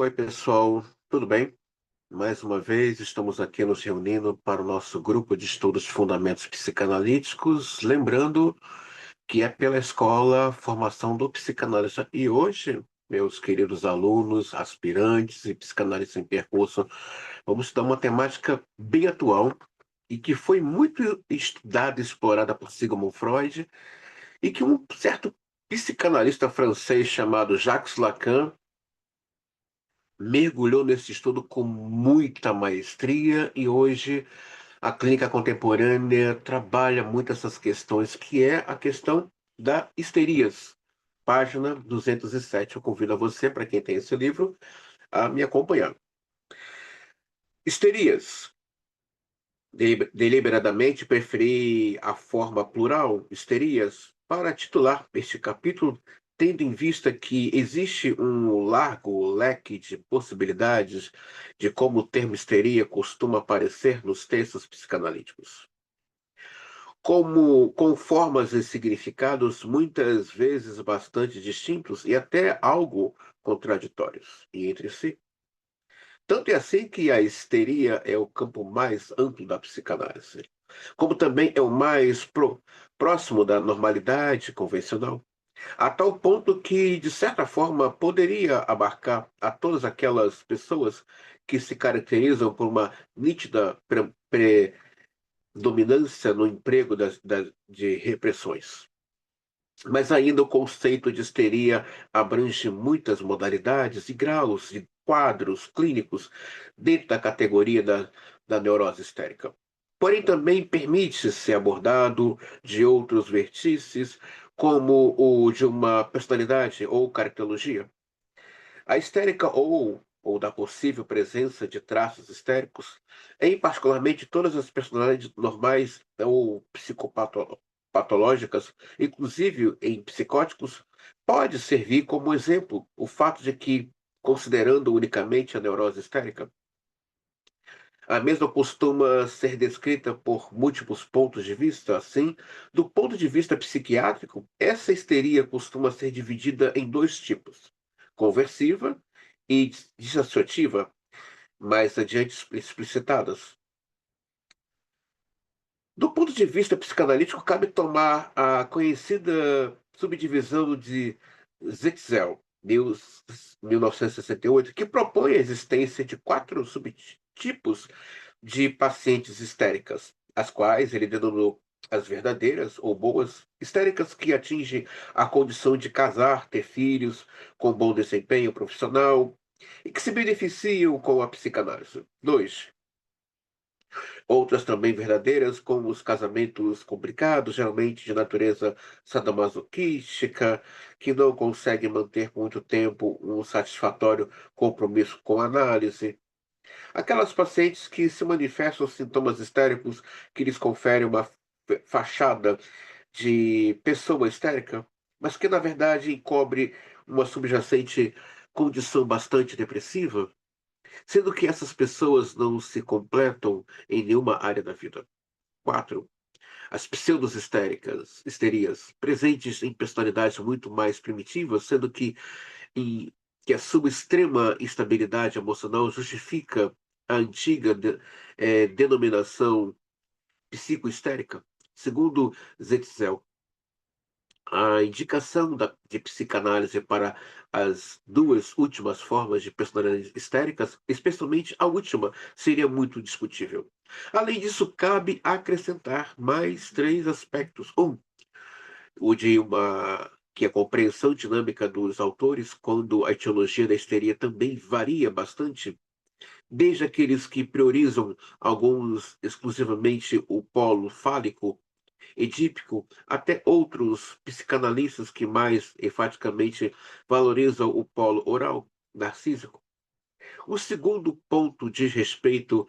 Oi, pessoal, tudo bem? Mais uma vez estamos aqui nos reunindo para o nosso grupo de estudos de fundamentos psicanalíticos, lembrando que é pela escola Formação do Psicanalista. E hoje, meus queridos alunos, aspirantes e psicanalistas em percurso, vamos estudar uma temática bem atual e que foi muito estudada e explorada por Sigmund Freud e que um certo psicanalista francês chamado Jacques Lacan mergulhou nesse estudo com muita maestria e hoje a clínica contemporânea trabalha muito essas questões, que é a questão da histerias. Página 207. Eu convido a você, para quem tem esse livro, a me acompanhar. Histerias. Deliberadamente preferi a forma plural, histerias, para titular este capítulo, tendo em vista que existe um largo leque de possibilidades de como o termo histeria costuma aparecer nos textos psicanalíticos. Como com formas e significados muitas vezes bastante distintos e até algo contraditórios entre si. Tanto é assim que a histeria é o campo mais amplo da psicanálise, como também é o mais próximo da normalidade convencional, a tal ponto que, de certa forma, poderia abarcar a todas aquelas pessoas que se caracterizam por uma nítida predominância no emprego de repressões. Mas ainda o conceito de histeria abrange muitas modalidades e graus de quadros clínicos dentro da categoria da neurose histérica. Porém, também permite ser abordado de outros vértices, como o de uma personalidade ou caracterologia. A histérica ou da possível presença de traços histéricos, em particularmente todas as personalidades normais ou psicopatológicas, inclusive em psicóticos, pode servir como exemplo o fato de que, considerando unicamente a neurose histérica, a mesma costuma ser descrita por múltiplos pontos de vista. Assim, do ponto de vista psiquiátrico, essa histeria costuma ser dividida em dois tipos: conversiva e dissociativa, mais adiante explicitadas. Do ponto de vista psicanalítico, cabe tomar a conhecida subdivisão de Zetzel, 1968, que propõe a existência de quatro subtipos de pacientes histéricas, as quais ele denominou as verdadeiras ou boas histéricas, que atingem a condição de casar, ter filhos, com bom desempenho profissional e que se beneficiam com a psicanálise. Dois, outras também verdadeiras, como os casamentos complicados, geralmente de natureza sadomasoquística, que não conseguem manter por muito tempo um satisfatório compromisso com a análise. Aquelas pacientes que se manifestam sintomas histéricos que lhes conferem uma fachada de pessoa histérica, mas que na verdade encobre uma subjacente condição bastante depressiva, sendo que essas pessoas não se completam em nenhuma área da vida. 4. As histerias, presentes em personalidades muito mais primitivas, sendo em, que a sua extrema instabilidade emocional justifica a antiga denominação psicohistérica. Segundo Zetzel, a indicação de psicanálise para as duas últimas formas de personalidades histéricas, especialmente a última, seria muito discutível. Além disso, cabe acrescentar mais três aspectos. Um, o de uma que a compreensão dinâmica dos autores, quando a etiologia da histeria também varia bastante, desde aqueles que priorizam alguns exclusivamente o polo fálico edípico, até outros psicanalistas que mais enfaticamente valorizam o polo oral, narcísico. O segundo ponto diz respeito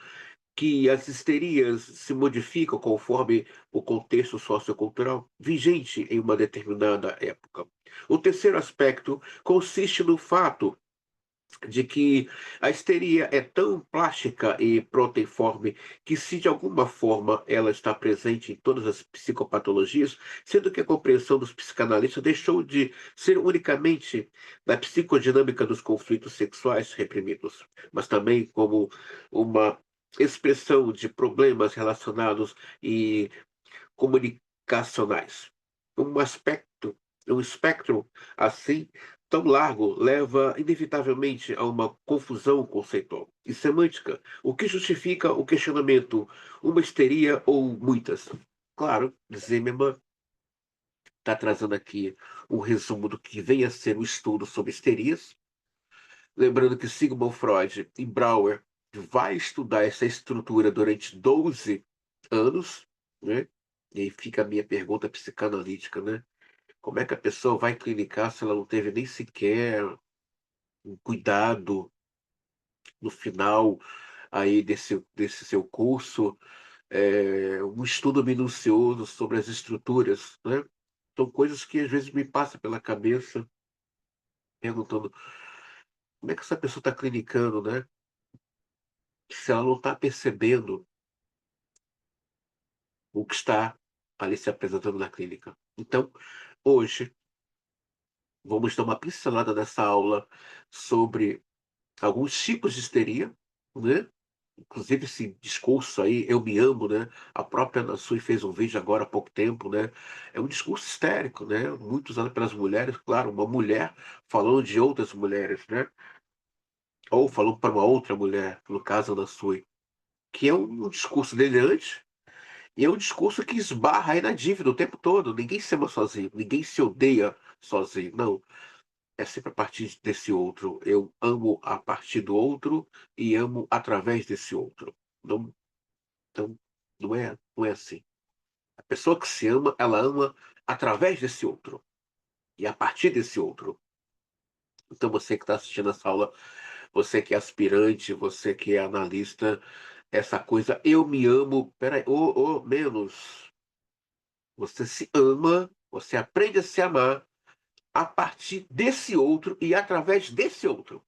que as histerias se modificam conforme o contexto sociocultural vigente em uma determinada época. O terceiro aspecto consiste no fato de que a histeria é tão plástica e proteiforme que, se de alguma forma ela está presente em todas as psicopatologias, sendo que a compreensão dos psicanalistas deixou de ser unicamente da psicodinâmica dos conflitos sexuais reprimidos, mas também como uma expressão de problemas relacionados e comunicacionais. Um aspecto, um espectro assim tão largo leva inevitavelmente a uma confusão conceitual e semântica, o que justifica o questionamento: uma histeria ou muitas? Claro, Zimmermann está trazendo aqui um resumo do que vem a ser o estudo sobre histerias, lembrando que Sigmund Freud e Brauer vai estudar essa estrutura durante 12 anos, né? E aí fica a minha pergunta psicanalítica, né? Como é que a pessoa vai clinicar se ela não teve nem sequer um cuidado no final aí desse seu curso, um estudo minucioso sobre as estruturas, né? São coisas que às vezes me passam pela cabeça, perguntando como é que essa pessoa está clinicando, né? Se ela não está percebendo o que está ali se apresentando na clínica. Então, hoje, vamos dar uma pincelada nessa aula sobre alguns tipos de histeria, né? Inclusive esse discurso aí, eu me amo, né? A própria Ana Sui fez um vídeo agora há pouco tempo, né? É um discurso histérico, né? Muito usado pelas mulheres, claro, uma mulher falando de outras mulheres, né? Ou falando para uma outra mulher, no caso Ana Sui, que é um discurso delirante. E é um discurso que esbarra aí na dívida o tempo todo. Ninguém se ama sozinho, ninguém se odeia sozinho. Não, é sempre a partir desse outro. Eu amo a partir do outro e amo através desse outro. Não, então, não é assim. A pessoa que se ama, ela ama através desse outro e a partir desse outro. Então, você que está assistindo essa aula, você que é aspirante, você que é analista, essa coisa, eu me amo, peraí, menos. Você se ama, você aprende a se amar a partir desse outro e através desse outro.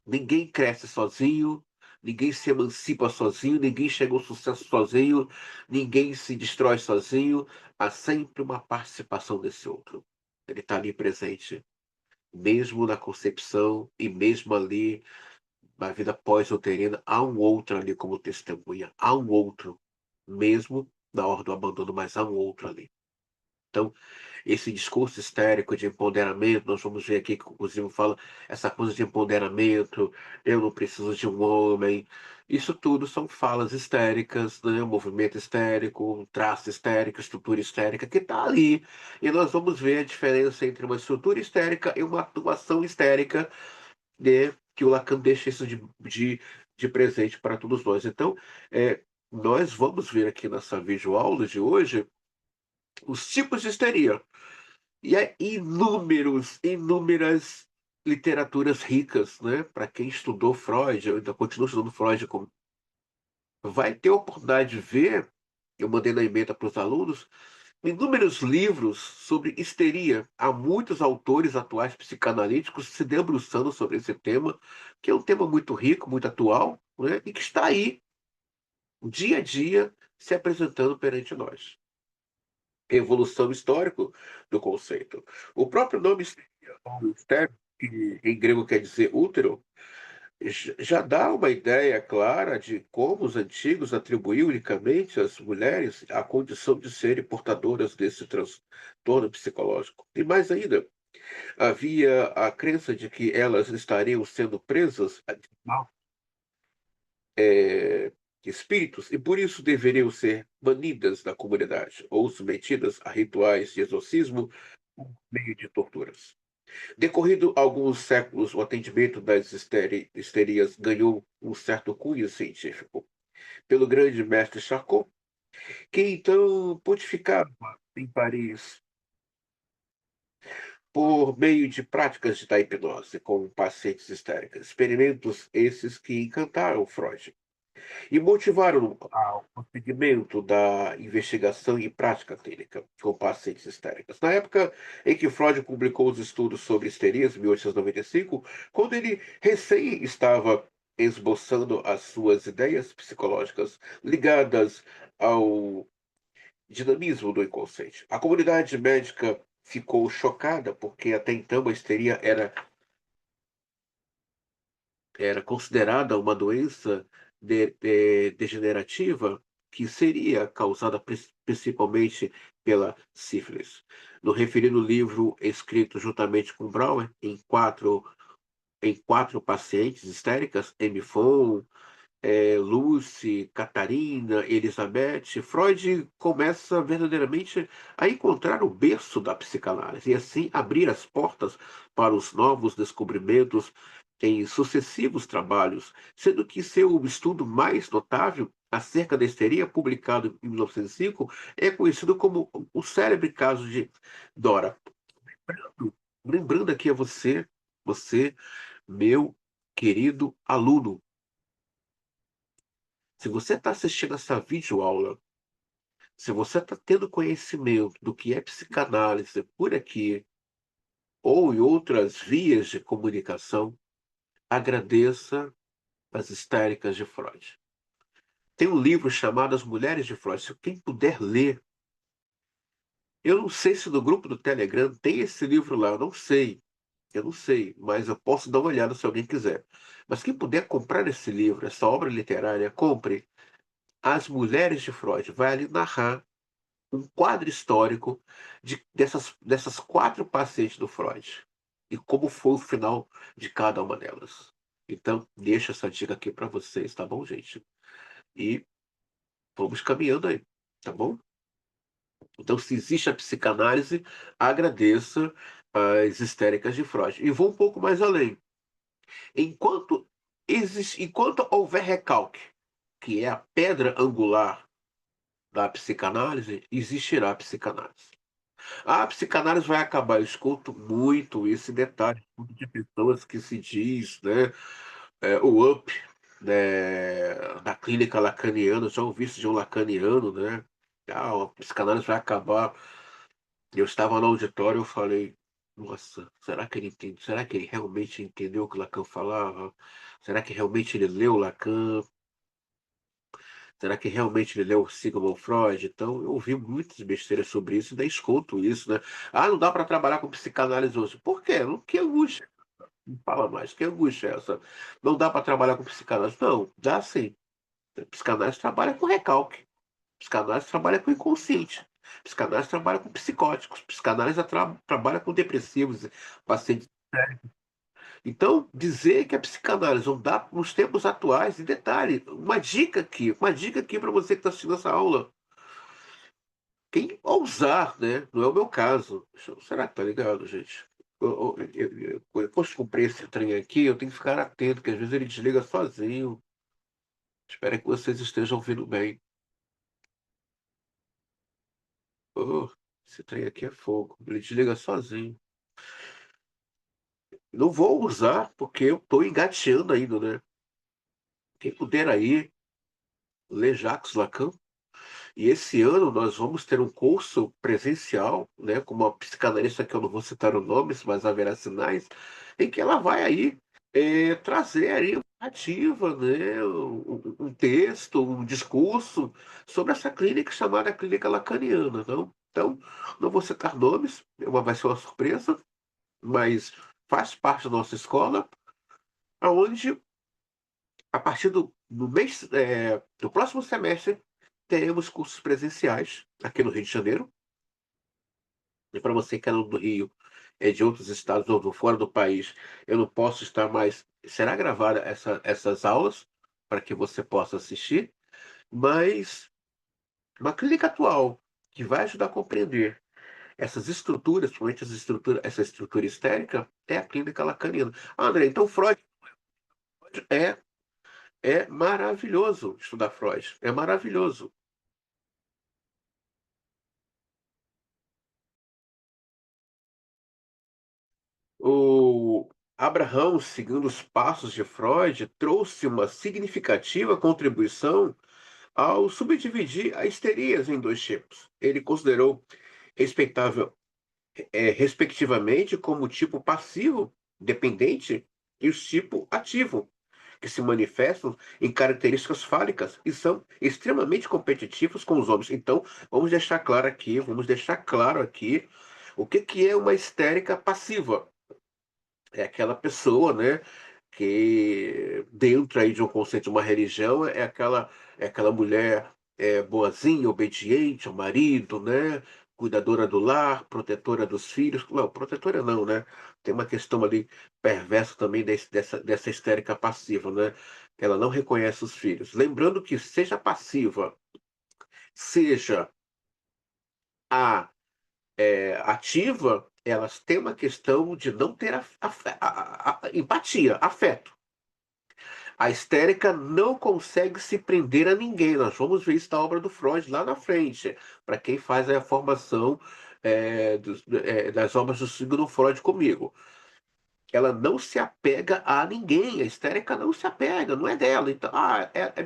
Ninguém cresce sozinho, ninguém se emancipa sozinho, ninguém chega ao sucesso sozinho, ninguém se destrói sozinho. Há sempre uma participação desse outro. Ele está ali presente, mesmo na concepção e mesmo ali na vida pós-uterina, há um outro ali como testemunha, há um outro, mesmo na hora do abandono, mas há um outro ali. Então, esse discurso histérico de empoderamento, nós vamos ver aqui que o Zimo fala, essa coisa de empoderamento, eu não preciso de um homem. Isso tudo são falas histéricas, né? Um movimento histérico, um traço histérico, estrutura histérica, que está ali. E nós vamos ver a diferença entre uma estrutura histérica e uma atuação histérica, né? Que o Lacan deixa isso de presente para todos nós. Então, nós vamos ver aqui nessa videoaula de hoje os tipos de histeria. E há inúmeras literaturas ricas, né? Para quem estudou Freud, eu ainda continuo estudando Freud, vai ter a oportunidade de ver, eu mandei na emenda para os alunos, inúmeros livros sobre histeria. Há muitos autores atuais psicanalíticos se debruçando sobre esse tema, que é um tema muito rico, muito atual, né? E que está aí, dia a dia, se apresentando perante nós. Evolução histórica do conceito. O próprio nome estéreo, que em grego quer dizer útero, já dá uma ideia clara de como os antigos atribuíam unicamente às mulheres a condição de serem portadoras desse transtorno psicológico. E mais ainda, havia a crença de que elas estariam sendo presas a eh, espíritos e por isso deveriam ser banidas da comunidade ou submetidas a rituais de exorcismo por meio de torturas. Decorrido alguns séculos, o atendimento das histerias ganhou um certo cunho científico pelo grande mestre Charcot, que então pontificava em Paris por meio de práticas da hipnose com pacientes histéricas, experimentos esses que encantaram Freud. e motivaram o prosseguimento da investigação e prática clínica com pacientes histéricas. Na época em que Freud publicou os estudos sobre histerias, em 1895, quando ele recém estava esboçando as suas ideias psicológicas ligadas ao dinamismo do inconsciente. A comunidade médica ficou chocada porque até então a histeria era considerada uma doença degenerativa que seria causada principalmente pela sífilis. No referido livro, escrito juntamente com Brauer, em quatro pacientes histéricas, MFON, Lucy, Catarina, Elizabeth, Freud começa verdadeiramente a encontrar o berço da psicanálise e assim abrir as portas para os novos descobrimentos em sucessivos trabalhos, sendo que seu estudo mais notável acerca da histeria, publicado em 1905, é conhecido como o célebre caso de Dora. Lembrando aqui a você, meu querido aluno, se você está assistindo essa videoaula, se você está tendo conhecimento do que é psicanálise por aqui ou em outras vias de comunicação, agradeça as histéricas de Freud. Tem um livro chamado As Mulheres de Freud. Se quem puder ler, eu não sei se no grupo do Telegram tem esse livro lá, eu não sei, mas eu posso dar uma olhada se alguém quiser. Mas quem puder comprar esse livro, essa obra literária, compre As Mulheres de Freud. Vai ali narrar um quadro histórico dessas quatro pacientes do Freud e como foi o final de cada uma delas. Então, deixa essa dica aqui para vocês, tá bom, gente? E vamos caminhando aí, tá bom? Então, se existe a psicanálise, agradeça as histéricas de Freud. E vou um pouco mais além. Enquanto houver recalque, que é a pedra angular da psicanálise, existirá a psicanálise. A psicanálise vai acabar. Eu escuto muito esse detalhe de pessoas que se diz, né, o up, né, da clínica lacaniana. Eu já ouvi isso de um lacaniano, né? Ah, a psicanálise vai acabar. Eu estava no auditório, eu falei, nossa, será que ele entende? Será que ele realmente entendeu o que Lacan falava? Será que realmente ele leu Lacan? Será que realmente ele leu Sigmund Freud? Então, eu ouvi muitas besteiras sobre isso e ainda escuto isso, né? Ah, não dá para trabalhar com psicanálise hoje. Por quê? Que angústia. Não fala mais. Que angústia é essa? Não dá para trabalhar com psicanálise. Não, dá sim. Psicanálise trabalha com recalque. Psicanálise trabalha com inconsciente. Psicanálise trabalha com psicóticos. Psicanálise trabalha com depressivos, pacientes. Então, dizer que a psicanálise não dá nos tempos atuais, e detalhe, uma dica aqui para você que está assistindo essa aula. Quem ousar, né? Não é o meu caso. Será que tá ligado, gente? Depois que comprei esse trem aqui, eu tenho que ficar atento, que às vezes ele desliga sozinho. Espero que vocês estejam ouvindo bem. Oh, esse trem aqui é fogo. Ele desliga sozinho. Não vou usar, porque eu estou engateando ainda, né? Quem puder aí, ler Jacques Lacan. E esse ano nós vamos ter um curso presencial, né, com uma psicanalista que eu não vou citar o nome, mas haverá sinais, em que ela vai aí trazer aí uma narrativa, né, um texto, um discurso sobre essa clínica chamada clínica lacaniana. Então, não vou citar nomes, vai ser uma surpresa, mas faz parte da nossa escola, aonde a partir do próximo semestre, teremos cursos presenciais aqui no Rio de Janeiro. E para você que é do Rio, é de outros estados ou do fora do país, eu não posso estar mais. Será gravada essas aulas para que você possa assistir, mas uma clínica atual que vai ajudar a compreender essas estruturas, principalmente essa estrutura histérica, é a clínica lacaniana. Ah, André, então Freud é, é maravilhoso estudar Freud. É maravilhoso. Abraham, seguindo os passos de Freud, trouxe uma significativa contribuição ao subdividir a histerias em dois tipos. Ele considerou respeitável, respectivamente, como o tipo passivo, dependente, e o tipo ativo, que se manifestam em características fálicas e são extremamente competitivos com os homens. Então, vamos deixar claro aqui o que que é uma histérica passiva. É aquela pessoa, né, que dentro aí de um conceito de uma religião é aquela mulher boazinha, obediente ao marido, né, cuidadora do lar, protetora dos filhos. Não, protetora não, né? Tem uma questão ali perversa também dessa histérica passiva, né? Ela não reconhece os filhos. Lembrando que seja passiva, seja a ativa, elas têm uma questão de não ter empatia, afeto. A histérica não consegue se prender a ninguém. Nós vamos ver isso na obra do Freud lá na frente, para quem faz a formação das obras do signo Freud comigo. Ela não se apega a ninguém, a histérica não se apega, não é dela. Então,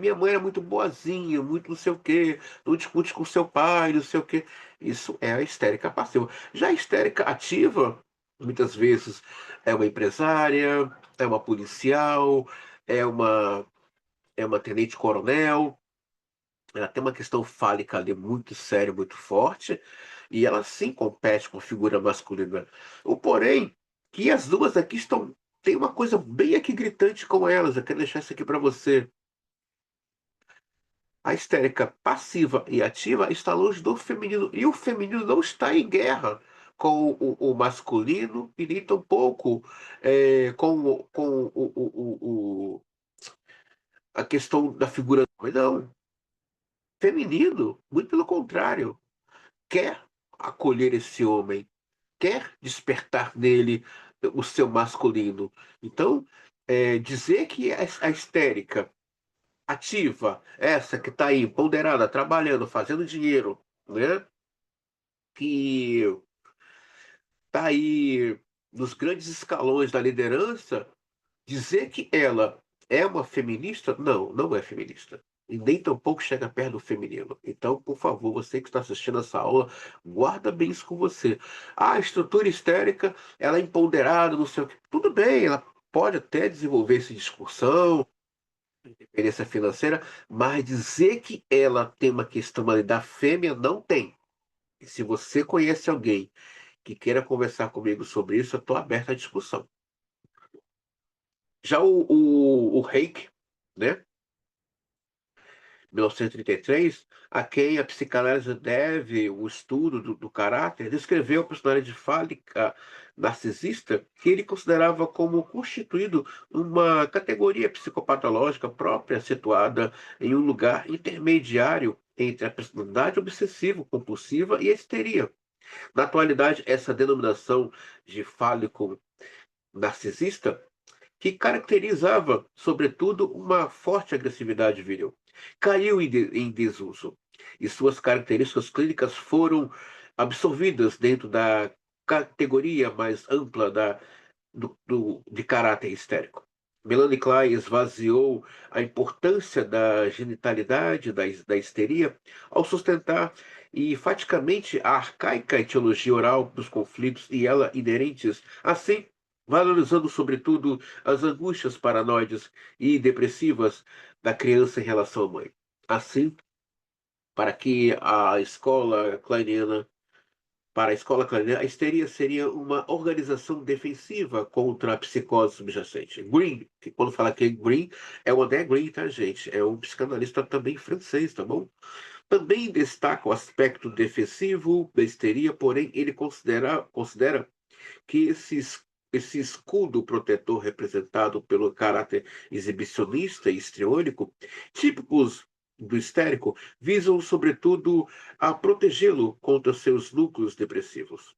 minha mãe era muito boazinha, muito não sei o quê, não discute com seu pai, não sei o quê. Isso é a histérica passiva. Já a histérica ativa, muitas vezes, é uma empresária, é uma policial, é uma, é uma tenente-coronel, ela tem uma questão fálica ali muito séria, muito forte, e ela sim compete com a figura masculina. O porém, que as duas aqui estão. Tem uma coisa bem aqui gritante com elas, eu quero deixar isso aqui para você. A histérica passiva e ativa está longe do feminino, e o feminino não está em guerra com o masculino, e nem tampouco a questão da figura. Não, feminino, muito pelo contrário, quer acolher esse homem, quer despertar nele o seu masculino. Então, dizer que a histérica ativa, essa que está aí, ponderada, trabalhando, fazendo dinheiro, né? Que está aí nos grandes escalões da liderança, dizer que ela é uma feminista, não, não é feminista. E nem tampouco chega perto do feminino. Então, por favor, você que está assistindo essa aula, guarda bem isso com você. A estrutura histérica, ela é empoderada, não sei o quê. Tudo bem, ela pode até desenvolver essa discussão, independência financeira, mas dizer que ela tem uma questão ali da fêmea, não tem. E se você conhece alguém que queira conversar comigo sobre isso, eu estou aberto à discussão. Já o Reiki, né? 1933, a quem a psicanálise deve o estudo do caráter, descreveu a personalidade fálica narcisista que ele considerava como constituído uma categoria psicopatológica própria, situada em um lugar intermediário entre a personalidade obsessivo-compulsiva e a histeria. Na atualidade, essa denominação de fálico narcisista que caracterizava, sobretudo, uma forte agressividade viril. Caiu em desuso e suas características clínicas foram absorvidas dentro da categoria mais ampla de caráter histérico. Melanie Klein esvaziou a importância da genitalidade, da histeria, ao sustentar enfaticamente a arcaica etiologia oral dos conflitos e ela inerentes, assim, valorizando sobretudo as angústias paranoides e depressivas da criança em relação à mãe. Assim, para que a escola kleiniana, a histeria seria uma organização defensiva contra a psicose subjacente. Green, que quando fala que Green, é o André Green, tá, gente? É um psicanalista também francês, tá bom? Também destaca o aspecto defensivo da histeria, porém ele considera que esse escudo protetor representado pelo caráter exibicionista e histriônico, típicos do histérico, visam, sobretudo, a protegê-lo contra seus núcleos depressivos,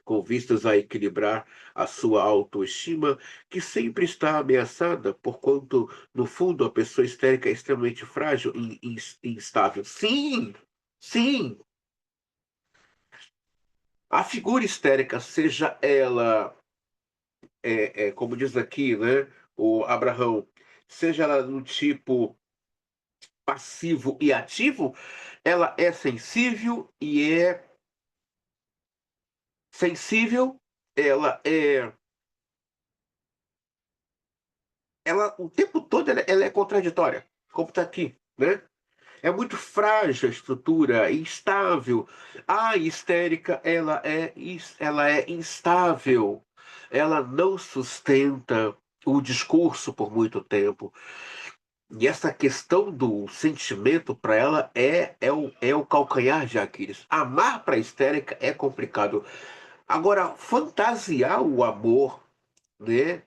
com vistas a equilibrar a sua autoestima, que sempre está ameaçada, porquanto, no fundo, a pessoa histérica é extremamente frágil e instável. Sim! Sim! A figura histérica, seja ela como diz aqui, né, o Abraão, seja ela no tipo passivo e ativo, ela é sensível, ela é, ela o tempo todo ela é contraditória, como está aqui, né? É muito frágil a estrutura, instável. A histérica, ela é instável. Ela não sustenta o discurso por muito tempo. E essa questão do sentimento para ela é o calcanhar de Aquiles. Amar para a histérica é complicado. Agora, fantasiar o amor, né?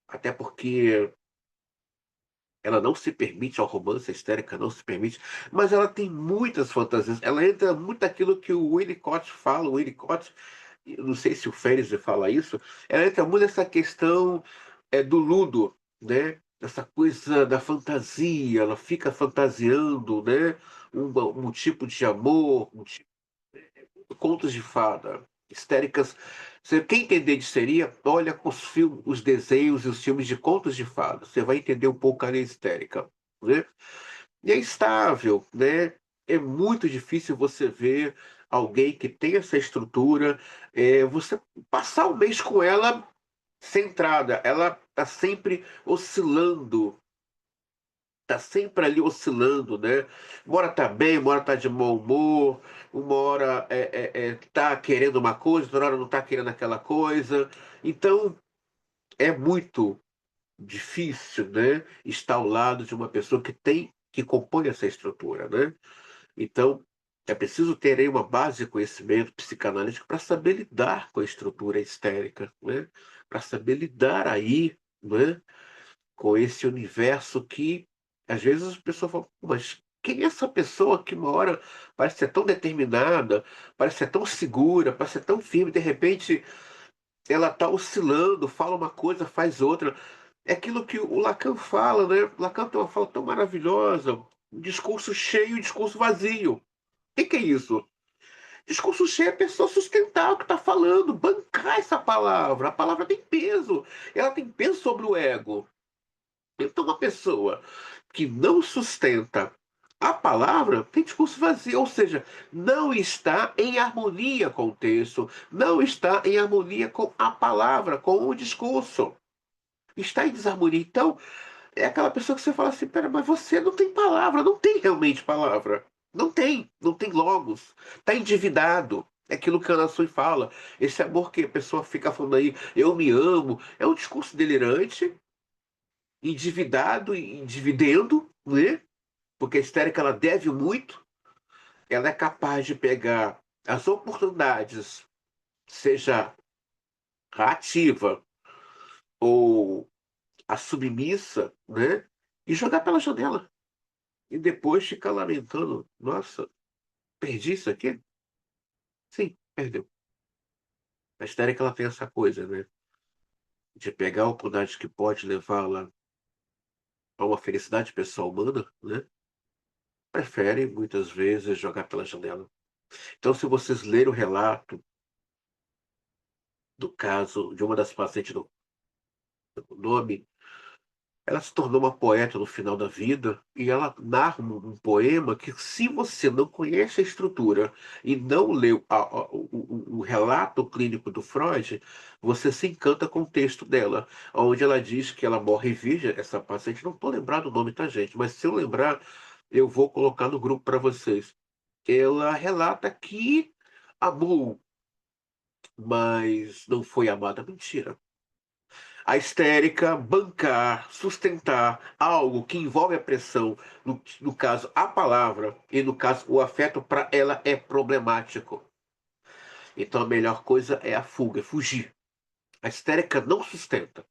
Até porque ela não se permite ao romance, a histérica não se permite, mas ela tem muitas fantasias. Ela entra muito naquilo que o Winnicott fala. O Winnicott, eu não sei se o Férez fala isso, ela entra muito nessa questão do ludo, né? Essa coisa da fantasia, ela fica fantasiando, né? Um tipo de amor, contos de fada, histéricas. Quem entender de seria, olha os filmes, os desenhos e os filmes de contos de fada. Você vai entender um pouco a área histérica, né? E é instável, né? É muito difícil você ver alguém que tem essa estrutura, você passar um mês com ela centrada. Ela está sempre oscilando, tá sempre ali oscilando, né? Uma hora tá bem, uma hora tá de mau humor, uma hora tá querendo uma coisa, outra hora não tá querendo aquela coisa. Então, é muito difícil, né? Estar ao lado de uma pessoa que compõe essa estrutura, né? Então, é preciso ter aí uma base de conhecimento psicanalítico para saber lidar com a estrutura histérica, né? Para saber lidar aí, né? Com esse universo que às vezes as pessoas falam: "Pô, mas quem é essa pessoa que uma hora parece ser tão determinada, parece ser tão segura, parece ser tão firme, de repente ela está oscilando, fala uma coisa, faz outra." É aquilo que o Lacan fala, né? Lacan tem uma fala tão maravilhosa, um discurso cheio e um discurso vazio. O que é isso? Discurso cheio é a pessoa sustentar o que está falando, bancar essa palavra. A palavra tem peso, ela tem peso sobre o ego. Então, uma pessoa que não sustenta a palavra tem discurso vazio, ou seja, não está em harmonia com o texto, não está em harmonia com a palavra, com o discurso. Está em desarmonia. Então, é aquela pessoa que você fala assim: pera, mas você não tem palavra, não tem realmente palavra. Não tem logos. Está endividado. É aquilo que a Ana Sui fala. Esse amor que a pessoa fica falando aí, eu me amo, é um discurso delirante, endividado e dividendo, né? Porque a histérica ela deve muito, ela é capaz de pegar as oportunidades, seja a ativa ou a submissa, né? E jogar pela janela. E depois ficar lamentando: nossa, perdi isso aqui? Sim, perdeu. A histérica ela tem essa coisa, né? De pegar a oportunidade que pode levá-la a uma felicidade pessoal humana, né? Prefere muitas vezes jogar pela janela. Então, se vocês lerem o relato do caso de uma das pacientes do nome, ela se tornou uma poeta no final da vida e ela narra um poema que, se você não conhece a estrutura e não leu o relato clínico do Freud, você se encanta com o texto dela, onde ela diz que ela morre virgem, essa paciente, não estou lembrado o nome, tá, gente? Mas se eu lembrar, eu vou colocar no grupo para vocês. Ela relata que amou, mas não foi amada. Mentira. A histérica bancar, sustentar algo que envolve a pressão, no caso a palavra, e no caso o afeto, para ela é problemático. Então a melhor coisa é a fuga, é fugir. A histérica não sustenta.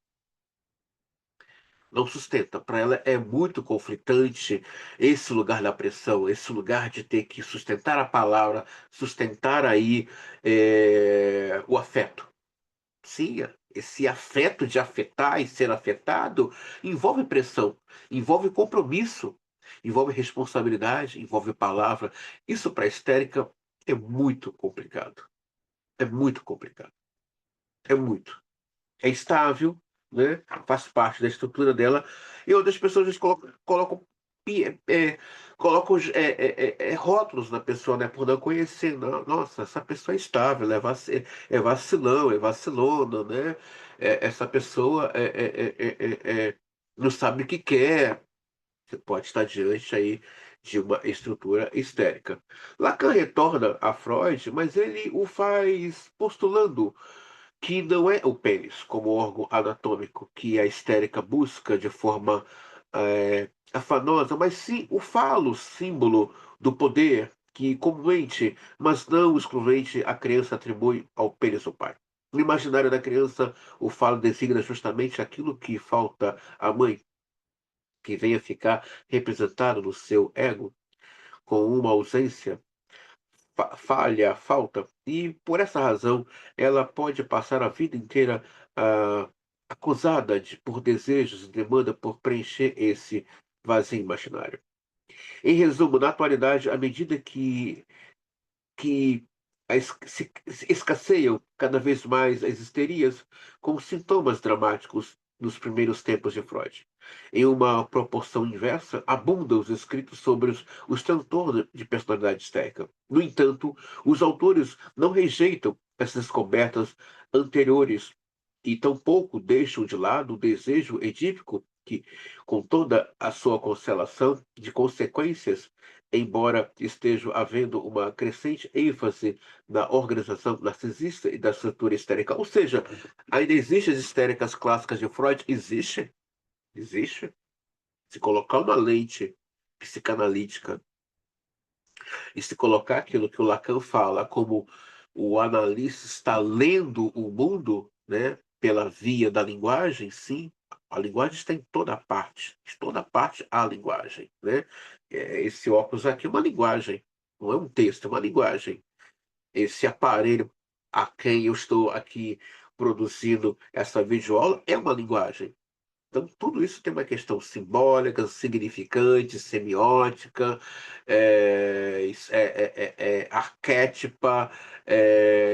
Não sustenta. Para ela é muito conflitante esse lugar da pressão, esse lugar de ter que sustentar a palavra, sustentar aí o afeto. Sim, esse afeto de afetar e ser afetado envolve pressão, envolve compromisso, envolve responsabilidade, envolve palavra. Isso para a histérica é muito complicado. É muito complicado. É muito. é estável, né? Faz parte da estrutura dela, e outras pessoas às vezes pi- é, colocam rótulos na pessoa, né? Por não conhecer. Nossa, essa pessoa é estável, é vacilão, é vacilona, né? Essa pessoa não sabe o que quer. Você pode estar diante aí de uma estrutura histérica. Lacan retorna a Freud, mas ele o faz postulando que não é o pênis como órgão anatômico que a histérica busca de forma afanosa, mas sim o falo, símbolo do poder que comumente, mas não exclusivamente, a criança atribui ao pênis do pai. No imaginário da criança, o falo designa justamente aquilo que falta à mãe, que venha ficar representado no seu ego com uma ausência falha, falta, e por essa razão ela pode passar a vida inteira acusada por desejos e demanda por preencher esse vazio imaginário. Em resumo, na atualidade, à medida que se escasseiam cada vez mais as histerias com sintomas dramáticos nos primeiros tempos de Freud. Em uma proporção inversa, abundam os escritos sobre os transtornos de personalidade histérica. No entanto, os autores não rejeitam essas descobertas anteriores e tampouco deixam de lado o desejo edípico que, com toda a sua constelação de consequências, embora esteja havendo uma crescente ênfase na organização narcisista e da estrutura histérica. Ou seja, ainda existem as histéricas clássicas de Freud? Existe. Existe. Se colocar uma lente psicanalítica e se colocar aquilo que o Lacan fala como o analista está lendo o mundo, né, pela via da linguagem, sim, a linguagem está em toda parte há linguagem, né? Esse óculos aqui é uma linguagem, não é um texto, é uma linguagem. Esse aparelho a quem eu estou aqui produzindo essa videoaula é uma linguagem. Então, tudo isso tem uma questão simbólica, significante, semiótica, arquétipa,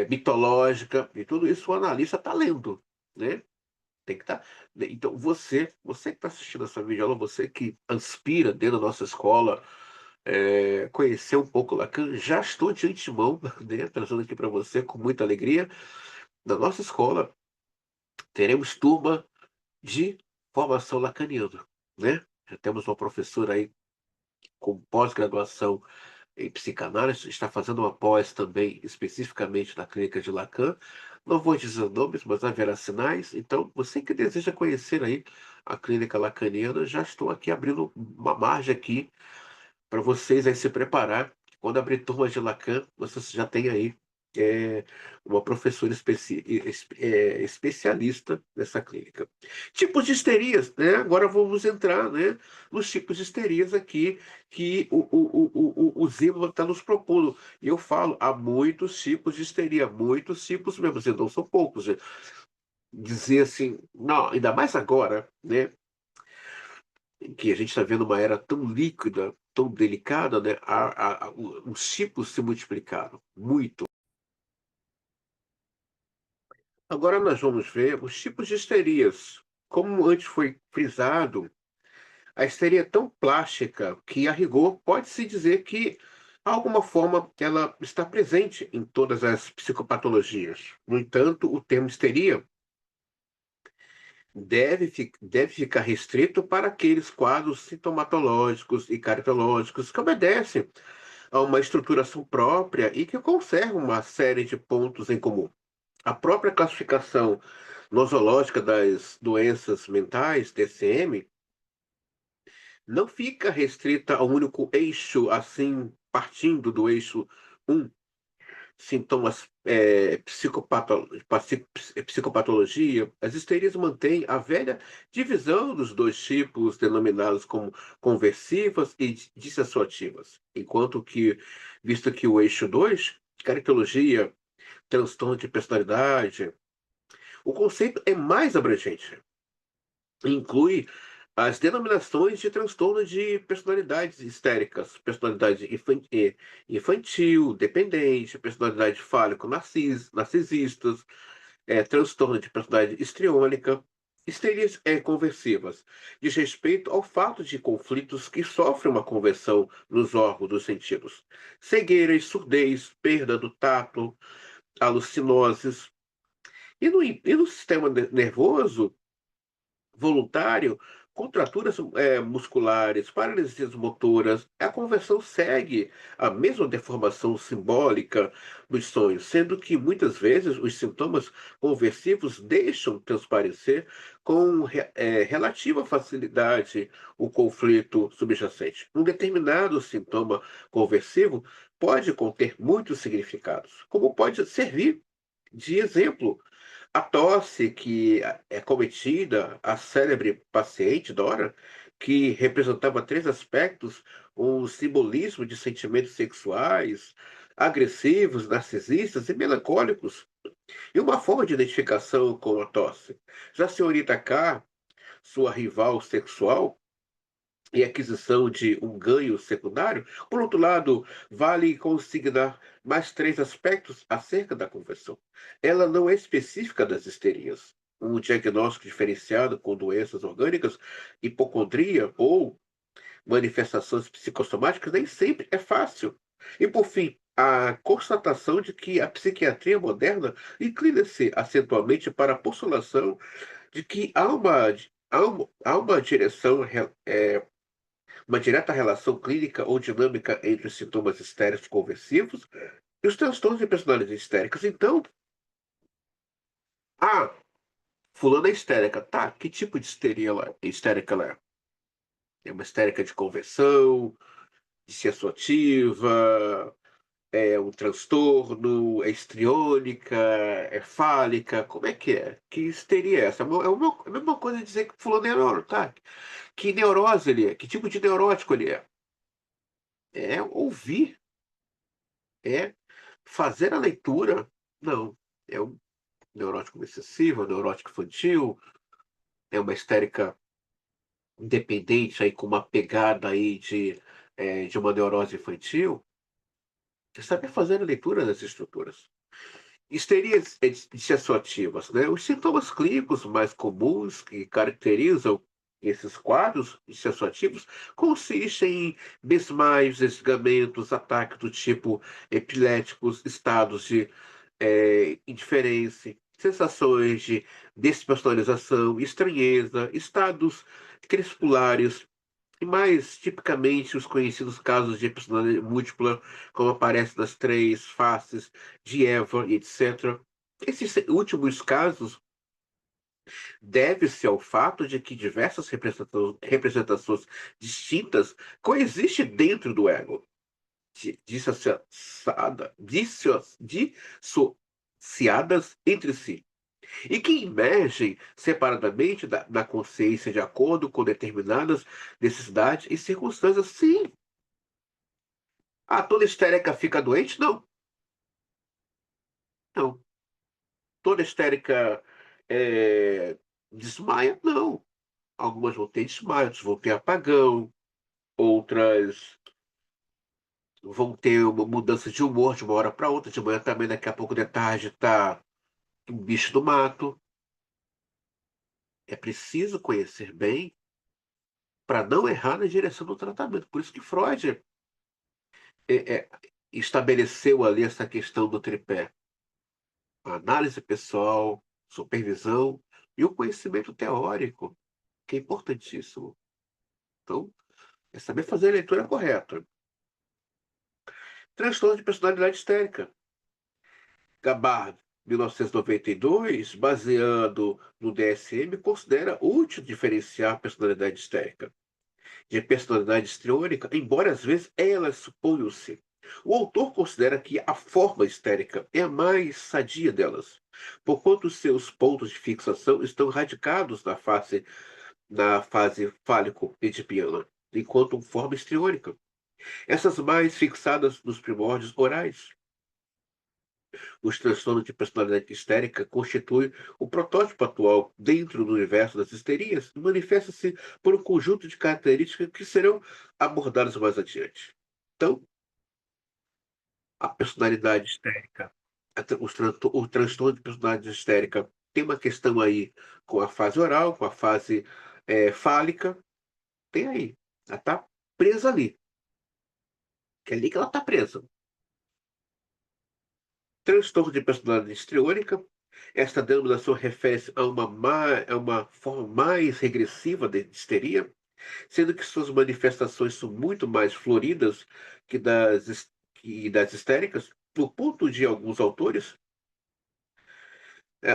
mitológica, e tudo isso o analista está lendo, né? Tem que estar. Então, você que está assistindo essa videoaula, você que aspira dentro da nossa escola, conhecer um pouco Lacan, já estou de antemão, né, trazendo aqui para você com muita alegria. Na nossa escola, teremos turma de formação lacaniana, né? Já temos uma professora aí com pós-graduação em psicanálise, está fazendo uma pós também especificamente na clínica de Lacan. Não vou dizer nomes, mas haverá sinais. Então, você que deseja conhecer aí a clínica lacaniana, já estou aqui abrindo uma margem aqui para vocês aí se preparar. Quando abrir turma de Lacan, vocês já tem aí é, uma professora especialista nessa clínica. Tipos de histerias, né? Agora vamos entrar, né, nos tipos de histerias aqui que o Zimmermann está nos propondo. E eu falo, há muitos tipos de histeria, muitos tipos mesmo, assim, não são poucos. Né? Dizer assim, não, ainda mais agora, né? Que a gente está vendo uma era tão líquida, tão delicada, né? Os tipos se multiplicaram muito. Agora nós vamos ver os tipos de histerias. Como antes foi frisado, a histeria é tão plástica que, a rigor, pode-se dizer que, de alguma forma, ela está presente em todas as psicopatologias. No entanto, o termo histeria deve ficar restrito para aqueles quadros sintomatológicos e caratológicos que obedecem a uma estruturação própria e que conservam uma série de pontos em comum. A própria classificação nosológica das doenças mentais, DSM, não fica restrita a um único eixo, assim, partindo do eixo um sintomas, psicopatologia. As histerias mantêm a velha divisão dos dois tipos, denominados como conversivas e dissociativas, enquanto que, visto que o eixo 2, caracterologia, transtorno de personalidade, o conceito é mais abrangente. Inclui as denominações de transtorno de personalidades histéricas, personalidade infantil, dependente, personalidade fálico narcisistas, transtorno de personalidade histriônica, histerias conversivas, diz respeito ao fato de conflitos que sofrem uma conversão nos órgãos dos sentidos, cegueiras, surdez, perda do tato, alucinoses, e no sistema nervoso voluntário, contraturas musculares, paralisias motoras, a conversão segue a mesma deformação simbólica dos sonhos, sendo que muitas vezes os sintomas conversivos deixam transparecer com relativa facilidade o conflito subjacente. Um determinado sintoma conversivo pode conter muitos significados, como pode servir de exemplo a tosse que é cometida à célebre paciente Dora, que representava três aspectos: um simbolismo de sentimentos sexuais, agressivos, narcisistas e melancólicos, e uma forma de identificação com a tosse. Já a senhorita K, sua rival sexual, e aquisição de um ganho secundário, por outro lado, vale consignar mais três aspectos acerca da conversão. Ela não é específica das histerias. Um diagnóstico diferenciado com doenças orgânicas, hipocondria ou manifestações psicossomáticas nem sempre é fácil. E, por fim, a constatação de que a psiquiatria moderna inclina-se acentualmente para a postulação de que há uma direção uma direta relação clínica ou dinâmica entre os sintomas histéricos conversivos e os transtornos de personalidade histéricas. Então, ah, fulana é histérica. Tá, que tipo de histérica ela é? É uma histérica de conversão, dissociativa, é um transtorno, é histriônica, é fálica? Como é que é? Que histeria é essa? É a mesma coisa dizer que fulano é neurótico, tá? Que neurose ele é? Que tipo de neurótico ele é? É ouvir, é fazer a leitura. Não, é um neurótico excessivo, é um neurótico infantil, é uma histérica independente aí com uma pegada aí de uma neurose infantil. Você saber fazer a leitura das estruturas. Histerias dissociativas, né? Os sintomas clínicos mais comuns que caracterizam esses quadros dissociativos consistem em desmaios, desligamentos, ataques do tipo epiléticos, estados de indiferença, sensações de despersonalização, estranheza, estados crepusculares e mais tipicamente os conhecidos casos de personalidade múltipla, como aparece nas três faces de Eva e etc. Esses últimos casos deve-se ao fato de que diversas representações distintas coexistem dentro do ego, dissociadas entre si, e que emergem separadamente da consciência de acordo com determinadas necessidades e circunstâncias. Sim, toda histérica fica doente? Não, não. Toda histérica é, desmaia? Não. Algumas vão ter desmaio, outras vão ter apagão, outras vão ter uma mudança de humor de uma hora para outra. De manhã também, daqui a pouco de tarde, tá um bicho do mato. É preciso conhecer bem para não errar na direção do tratamento. Por isso que Freud é, é, estabeleceu ali essa questão do tripé: a análise pessoal, supervisão e o conhecimento teórico, que é importantíssimo. Então, é saber fazer a leitura correta. Transtorno de personalidade histérica. Gabbard, 1992, baseando no DSM, considera útil diferenciar a personalidade histérica de personalidade histriônica, embora às vezes elas suponham-se. O autor considera que a forma histérica é a mais sadia delas, porquanto seus pontos de fixação estão radicados na fase fálico-edipiana, enquanto forma histriônica. Essas mais fixadas nos primórdios orais. Os transtornos de personalidade histérica constituem o protótipo atual dentro do universo das histerias e manifesta-se por um conjunto de características que serão abordadas mais adiante. Então, a personalidade histérica. o transtorno de personalidade histérica tem uma questão aí com a fase oral, com a fase fálica, tem aí. Ela está presa ali. Que é ali que ela está presa. Transtorno de personalidade histriônica. Esta denominação refere-se a uma forma mais regressiva de histeria, sendo que suas manifestações são muito mais floridas que das histéricas, no ponto de alguns autores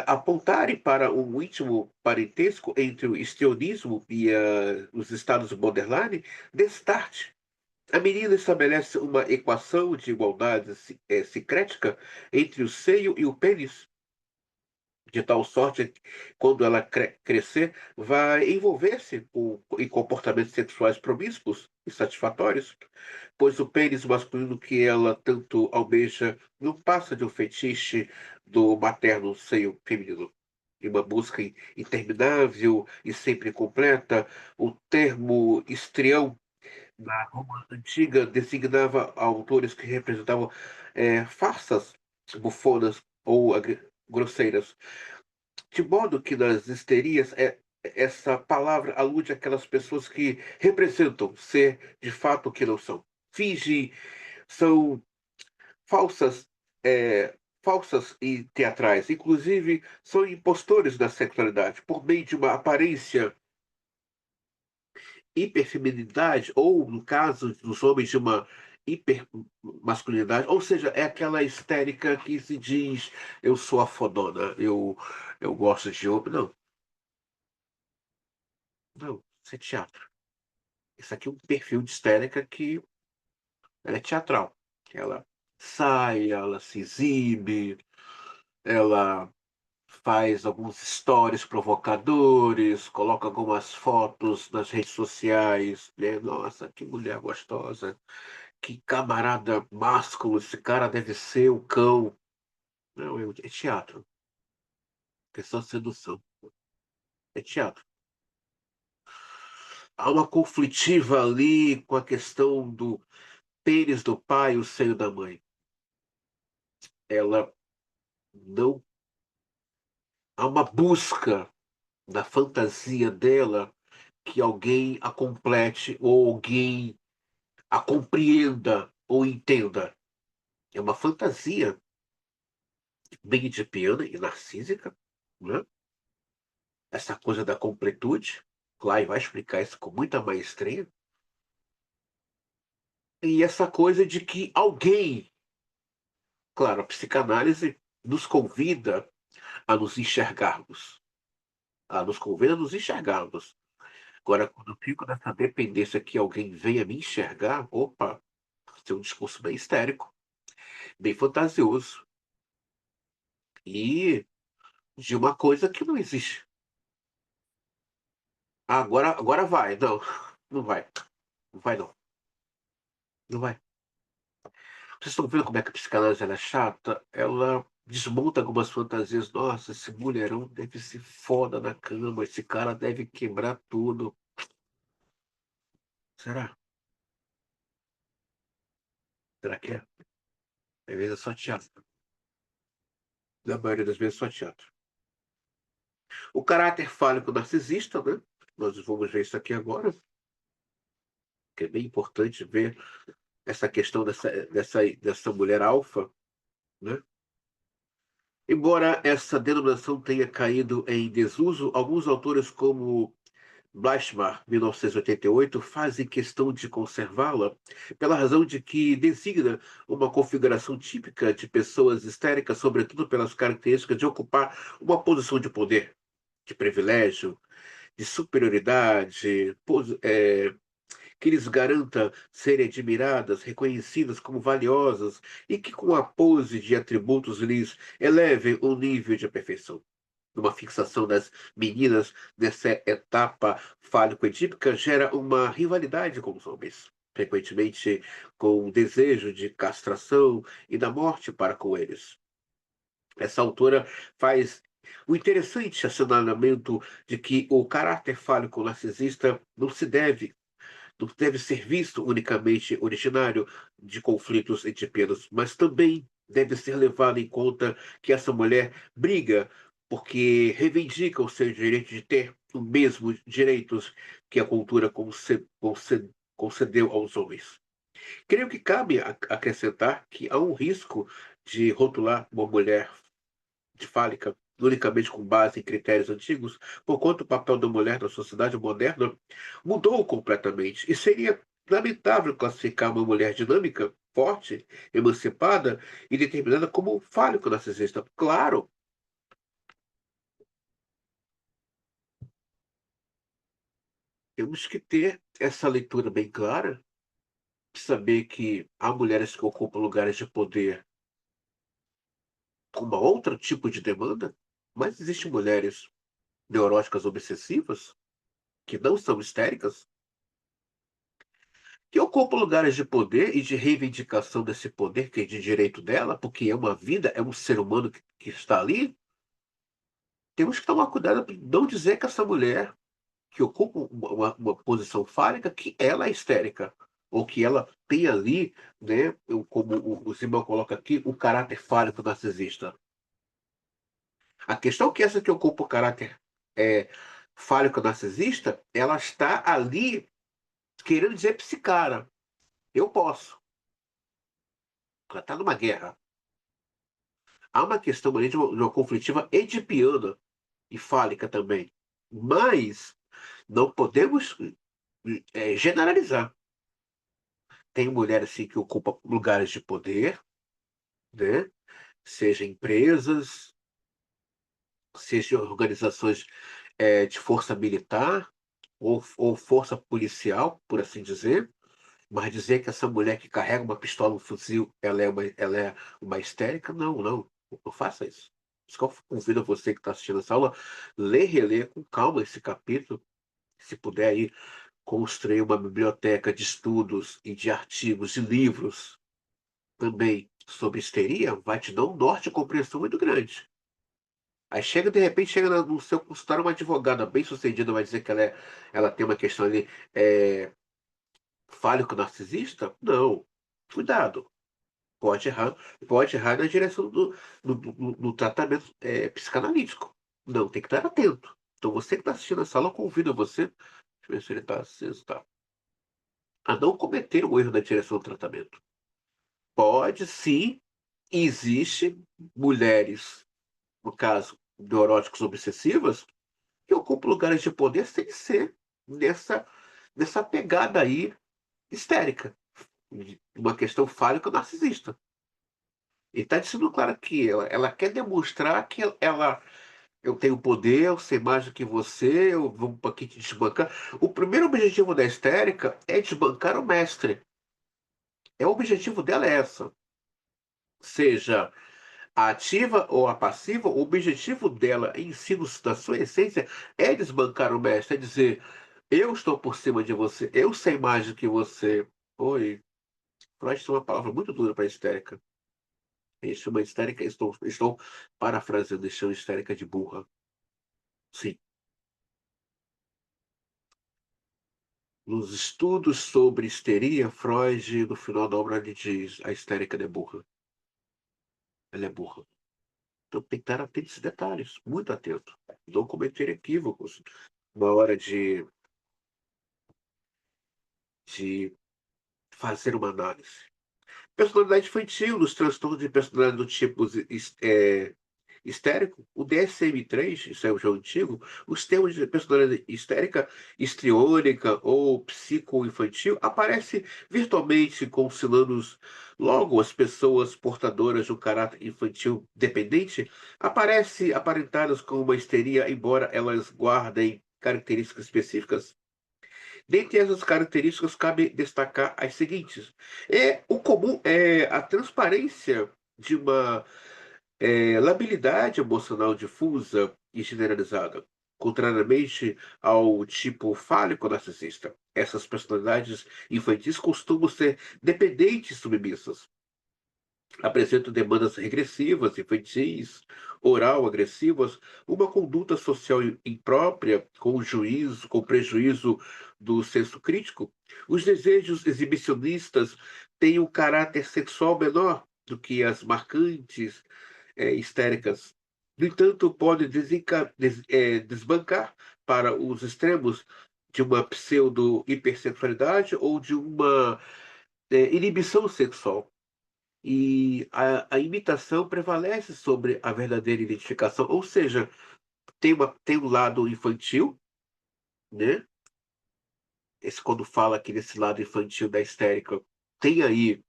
apontarem para um íntimo parentesco entre o histrionismo e os estados borderline. Destarte. A menina estabelece uma equação de igualdade sincrética entre o seio e o pênis, de tal sorte que, quando ela crescer, vai envolver-se em comportamentos sexuais promíscuos e satisfatórios, pois o pênis masculino que ela tanto almeja não passa de um fetiche do materno seio feminino. Em uma busca interminável e sempre completa, o termo histrião na Roma antiga designava autores que representavam farsas bufonas ou grosseiras, de modo que nas histerias essa palavra alude àquelas pessoas que representam ser de fato o que não são. Fingem, são falsas, falsas e teatrais. Inclusive, são impostores da sexualidade por meio de uma aparência hiperfeminilidade, ou no caso dos homens, de uma hipermasculinidade, ou seja, é aquela histérica que se diz eu sou a fodona, eu gosto de homem. Não, não, isso é teatro. Isso aqui é um perfil de histérica que ela é teatral. Ela sai, ela se exibe, ela faz alguns stories provocadores, coloca algumas fotos nas redes sociais, né? Nossa, que mulher gostosa, que camarada másculo, esse cara deve ser o cão. Não, é teatro, questão de sedução, é teatro. Há uma conflitiva ali com a questão do pênis do pai e o seio da mãe. Ela não. Há uma busca na fantasia dela que alguém a complete ou alguém a compreenda ou entenda. É uma fantasia bem edipiana e narcísica, né? Essa coisa da completude. Klein vai explicar isso com muita maestria. E essa coisa de que alguém, claro, a psicanálise nos convida a nos enxergarmos, a nos convida a nos enxergarmos. Agora, quando eu fico nessa dependência que alguém venha me enxergar, opa, tem um discurso bem histérico, bem fantasioso e de uma coisa que não existe. Ah, agora vai. Não, não vai. Não vai, não. Não vai. Vocês estão vendo como é que a psicanálise ela é chata? Ela desmonta algumas fantasias. Nossa, esse mulherão deve ser foda na cama. Esse cara deve quebrar tudo. Será? Será que é? Às vezes é só teatro. Na maioria das vezes é só teatro. O caráter fálico narcisista, né? Nós vamos ver isso aqui agora, que é bem importante ver essa questão dessa mulher alfa, né? Embora essa denominação tenha caído em desuso, alguns autores, como Bleichmar, 1988, fazem questão de conservá-la pela razão de que designa uma configuração típica de pessoas histéricas, sobretudo pelas características de ocupar uma posição de poder, de privilégio, de superioridade, que lhes garanta serem admiradas, reconhecidas como valiosas e que, com a pose de atributos, lhes elevem o nível de perfeição. Uma fixação das meninas nessa etapa fálico-edípica gera uma rivalidade com os homens, frequentemente com o desejo de castração e da morte para com eles. Essa autora faz o interessante assinamento de que o caráter fálico narcisista não deve ser visto unicamente originário de conflitos edipianos, mas também deve ser levado em conta que essa mulher briga porque reivindica o seu direito de ter os mesmos direitos que a cultura concedeu aos homens. Creio que cabe acrescentar que há um risco de rotular uma mulher de fálica unicamente com base em critérios antigos, porquanto o papel da mulher na sociedade moderna mudou completamente. E seria lamentável classificar uma mulher dinâmica, forte, emancipada e determinada como fálico-narcisista. Claro, temos que ter essa leitura bem clara, de saber que há mulheres que ocupam lugares de poder com uma outro tipo de demanda, mas existem mulheres neuróticas obsessivas, que não são histéricas, que ocupam lugares de poder e de reivindicação desse poder, que é de direito dela, porque é uma vida, é um ser humano que está ali. Temos que tomar cuidado para não dizer que essa mulher que ocupa uma posição fálica, que ela é histérica, ou que ela tem ali, né, como o Simão coloca aqui, o caráter fálico narcisista. A questão é que essa que ocupa o caráter é, fálico narcisista, ela está ali querendo dizer para esse cara, eu posso. Ela está numa guerra. Há uma questão ali de uma conflitiva edipiana e fálica também. Mas não podemos generalizar. Tem mulheres assim, que ocupam lugares de poder, né? Seja empresas, seja organizações de força militar ou força policial, por assim dizer. Mas dizer que essa mulher que carrega uma pistola, um fuzil, ela é uma histérica, não, não. Não faça isso. Por isso que eu convido você que está assistindo essa aula, ler e reler com calma esse capítulo. Se puder aí construir uma biblioteca de estudos e de artigos, de livros também sobre histeria, vai te dar um norte de compreensão muito grande. Aí chega, de repente, chega no seu consultório uma advogada bem-sucedida, vai dizer que ela tem uma questão ali fálico narcisista? Não. Cuidado. Pode errar na direção do tratamento psicanalítico. Não, tem que estar atento. Então, você que está assistindo essa aula, eu convido você, deixa eu ver se ele está aceso, tá? A não cometer o erro da direção do tratamento. Pode, sim, existe mulheres, no caso, neuróticos obsessivas, que ocupam lugares de poder sem ser nessa, nessa pegada aí histérica, uma questão fálica narcisista. E está dizendo claro que ela quer demonstrar que eu tenho poder, eu sei mais do que você, eu vou aqui te desbancar. O primeiro objetivo da histérica é desbancar o mestre. O objetivo dela é essa. Seja a ativa ou a passiva, o objetivo dela em si, da sua essência, é desbancar o mestre, é dizer, eu estou por cima de você, eu sei mais do que você. Oi, Freud tem uma palavra muito dura para histérica. Ele chama histérica, estou parafraseando, ele chama histérica de burra. Sim. Nos estudos sobre histeria, Freud, no final da obra, ele diz: a histérica não é burra. Ela é burra. Então tem que estar atento a esses detalhes, muito atento. Não cometer equívocos na hora de fazer uma análise. Personalidade infantil, nos transtornos de personalidade do tipo histérico, o DSM-3, isso é o jogo antigo, os termos de personalidade histérica, histriônica ou psicoinfantil aparecem virtualmente com sinônimos. Logo, as pessoas portadoras de um caráter infantil dependente aparecem aparentadas com uma histeria, embora elas guardem características específicas. Dentre essas características, cabe destacar as seguintes. O comum é a transparência de uma labilidade emocional difusa e generalizada, contrariamente ao tipo fálico narcisista. Essas personalidades infantis costumam ser dependentes e submissas, apresentam demandas regressivas, infantis, oral agressivas, uma conduta social imprópria, com prejuízo do senso crítico. Os desejos exibicionistas têm um caráter sexual menor do que as marcantes histéricas. No entanto, pode desbancar para os extremos de uma pseudo-hipersexualidade ou de uma inibição sexual. E a imitação prevalece sobre a verdadeira identificação, ou seja, tem um lado infantil, né? Esse, quando fala aqui desse lado infantil da histérica, tem aí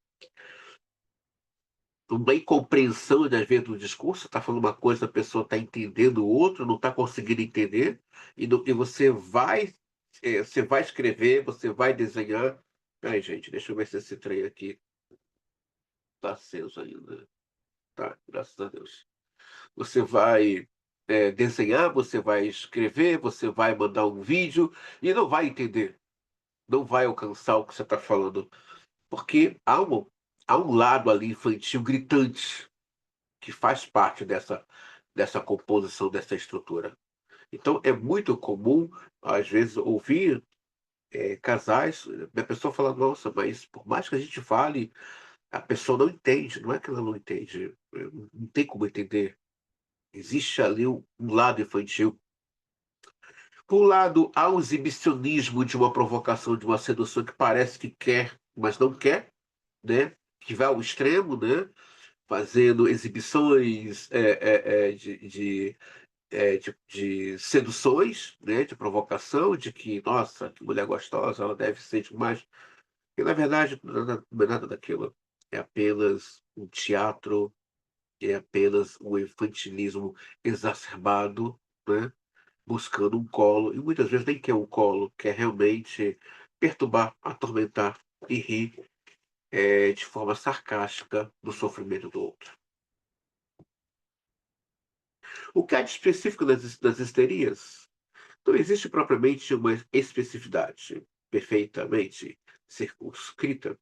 uma incompreensão, às vezes, do discurso, está falando uma coisa, a pessoa está entendendo o outro, não está conseguindo entender, e você vai escrever, você vai desenhar. Ai, gente, deixa eu ver se esse trem aqui está aceso ainda. Tá, graças a Deus. Você vai desenhar, você vai escrever, você vai mandar um vídeo e não vai entender, não vai alcançar o que você está falando, porque há um lado ali infantil gritante que faz parte dessa composição, dessa estrutura. Então, é muito comum, às vezes, ouvir casais, a pessoa falando, nossa, mas por mais que a gente fale, a pessoa não entende. Não é que ela não entende, não tem como entender. Existe ali um lado infantil. Por um lado, há um exibicionismo de uma provocação, de uma sedução que parece que quer, mas não quer, né? Que vai ao extremo, né? Fazendo exibições de seduções, né? De provocação, de que, nossa, que mulher gostosa, ela deve ser demais. E, na verdade, não é nada daquilo. É apenas um teatro, é apenas um infantilismo exacerbado, né? Buscando um colo, e muitas vezes nem quer um colo, quer realmente perturbar, atormentar e rir de forma sarcástica do sofrimento do outro. O que há de específico das histerias? Não existe propriamente uma especificidade perfeitamente circunscrita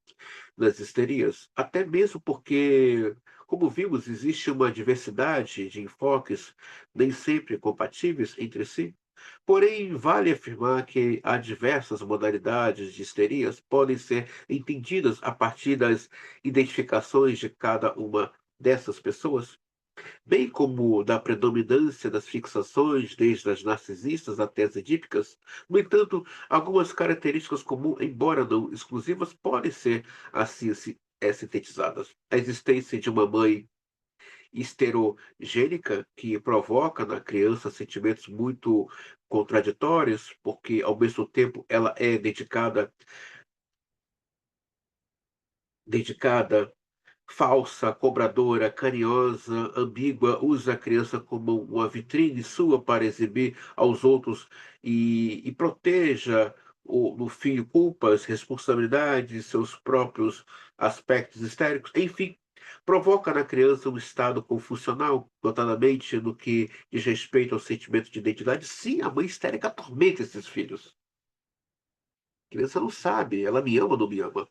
nas histerias, até mesmo porque, como vimos, existe uma diversidade de enfoques nem sempre compatíveis entre si. Porém, vale afirmar que há diversas modalidades de histerias podem ser entendidas a partir das identificações de cada uma dessas pessoas, bem como da predominância das fixações, desde as narcisistas até as edípicas. No entanto, algumas características comuns, embora não exclusivas, podem ser assim sintetizadas. A existência de uma mãe esterogênica que provoca na criança sentimentos muito contraditórios, porque ao mesmo tempo ela é dedicada, falsa, cobradora, carinhosa, ambígua, usa a criança como uma vitrine sua para exibir aos outros e proteja no filho culpas, responsabilidades, seus próprios aspectos histéricos, enfim, provoca na criança um estado confusional, notadamente no que diz respeito ao sentimento de identidade. Sim, a mãe histérica atormenta esses filhos. A criança não sabe, ela me ama ou não me ama.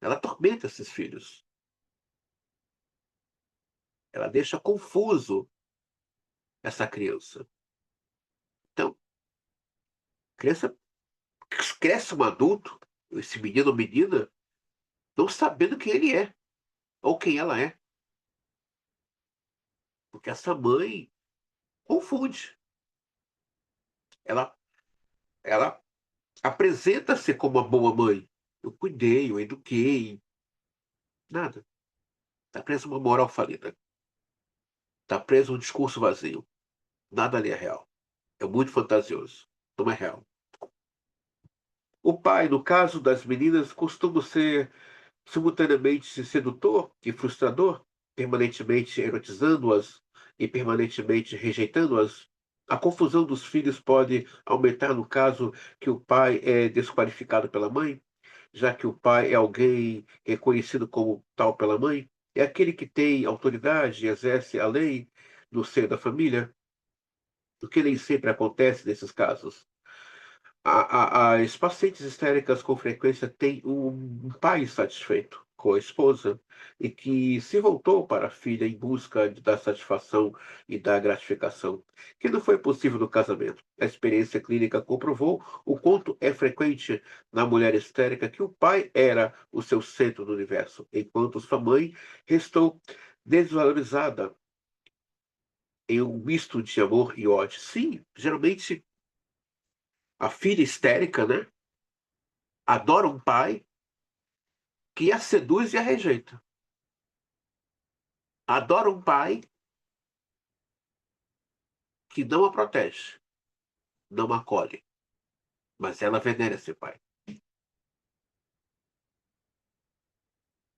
Ela atormenta esses filhos. Ela deixa confuso essa criança. Então, a criança cresce um adulto, esse menino ou menina, não sabendo quem ele é ou quem ela é. Porque essa mãe confunde. Ela, ela apresenta-se como uma boa mãe. Eu cuidei, eu eduquei. Nada. Está preso uma moral falida. Está preso um discurso vazio. Nada ali é real. É muito fantasioso. Não é real. O pai, no caso das meninas, costuma ser simultaneamente sedutor e frustrador, permanentemente erotizando-as e permanentemente rejeitando-as. A confusão dos filhos pode aumentar no caso que o pai é desqualificado pela mãe, já que o pai é alguém reconhecido como tal pela mãe, é aquele que tem autoridade e exerce a lei no seio da família, o que nem sempre acontece nesses casos. As pacientes histéricas com frequência têm um pai insatisfeito, com a esposa e que se voltou para a filha em busca da satisfação e da gratificação, que não foi possível no casamento. A experiência clínica comprovou o quanto é frequente na mulher histérica que o pai era o seu centro do universo, enquanto sua mãe restou desvalorizada em um misto de amor e ódio. Sim, geralmente a filha histérica, né, adora um pai que a seduz e a rejeita. Adora um pai que não a protege, não a acolhe, mas ela venera esse pai.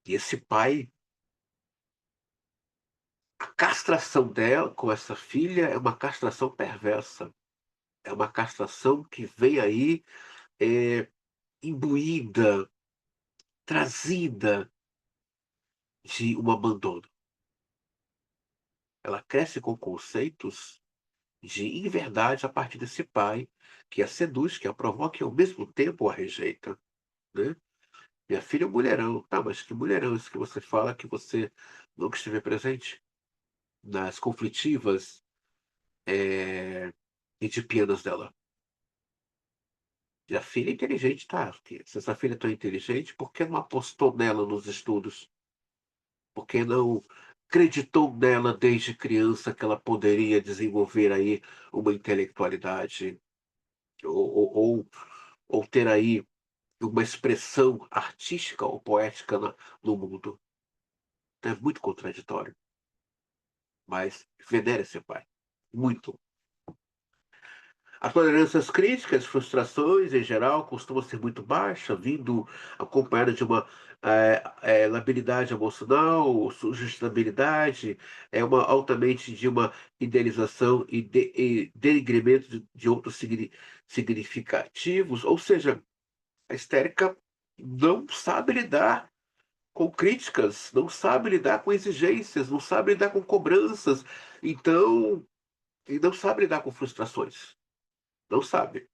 E esse pai, a castração dela com essa filha é uma castração perversa. É uma castração que vem aí imbuída, trazida de um abandono. Ela cresce com conceitos de inverdade a partir desse pai que a seduz, que a provoca e ao mesmo tempo a rejeita, né? Minha filha é um mulherão. Tá, mas que mulherão isso que você fala que você nunca esteve presente nas conflitivas e de pianos dela? E a filha é inteligente, tá? Se essa filha é tão inteligente, por que não apostou nela nos estudos? Por que não acreditou nela desde criança que ela poderia desenvolver aí uma intelectualidade ou, ou ter aí uma expressão artística ou poética no mundo? É muito contraditório, mas venera esse pai. Muito. A tolerância às críticas, frustrações, em geral, costuma ser muito baixa, vindo acompanhada de uma labilidade emocional, sugestibilidade, é uma altamente de uma idealização e denigrimento de outros significativos, ou seja, a histérica não sabe lidar com críticas, não sabe lidar com exigências, não sabe lidar com cobranças, então, e não sabe lidar com frustrações. Não sabe,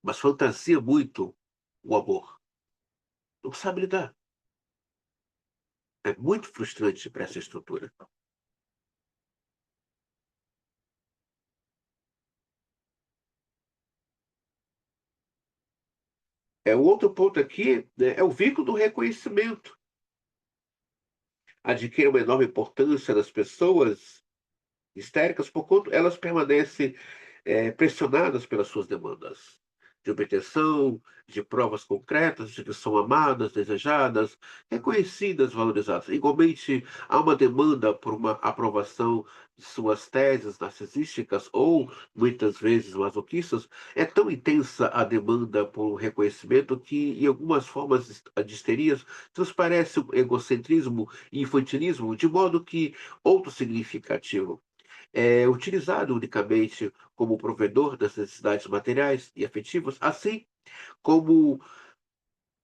mas fantasia muito o amor. Não sabe lidar. É muito frustrante para essa estrutura. O outro ponto aqui, né, é o vínculo do reconhecimento. Adquire uma enorme importância das pessoas histéricas, porquanto elas permanecem pressionadas pelas suas demandas de obtenção, de provas concretas de que são amadas, desejadas, reconhecidas, valorizadas. Igualmente, há uma demanda por uma aprovação de suas teses narcisísticas ou, muitas vezes, masoquistas. É tão intensa a demanda por um reconhecimento que, em algumas formas de histerias, transparece o egocentrismo e infantilismo, de modo que outro significativo é utilizado unicamente como provedor das necessidades materiais e afetivas, assim como,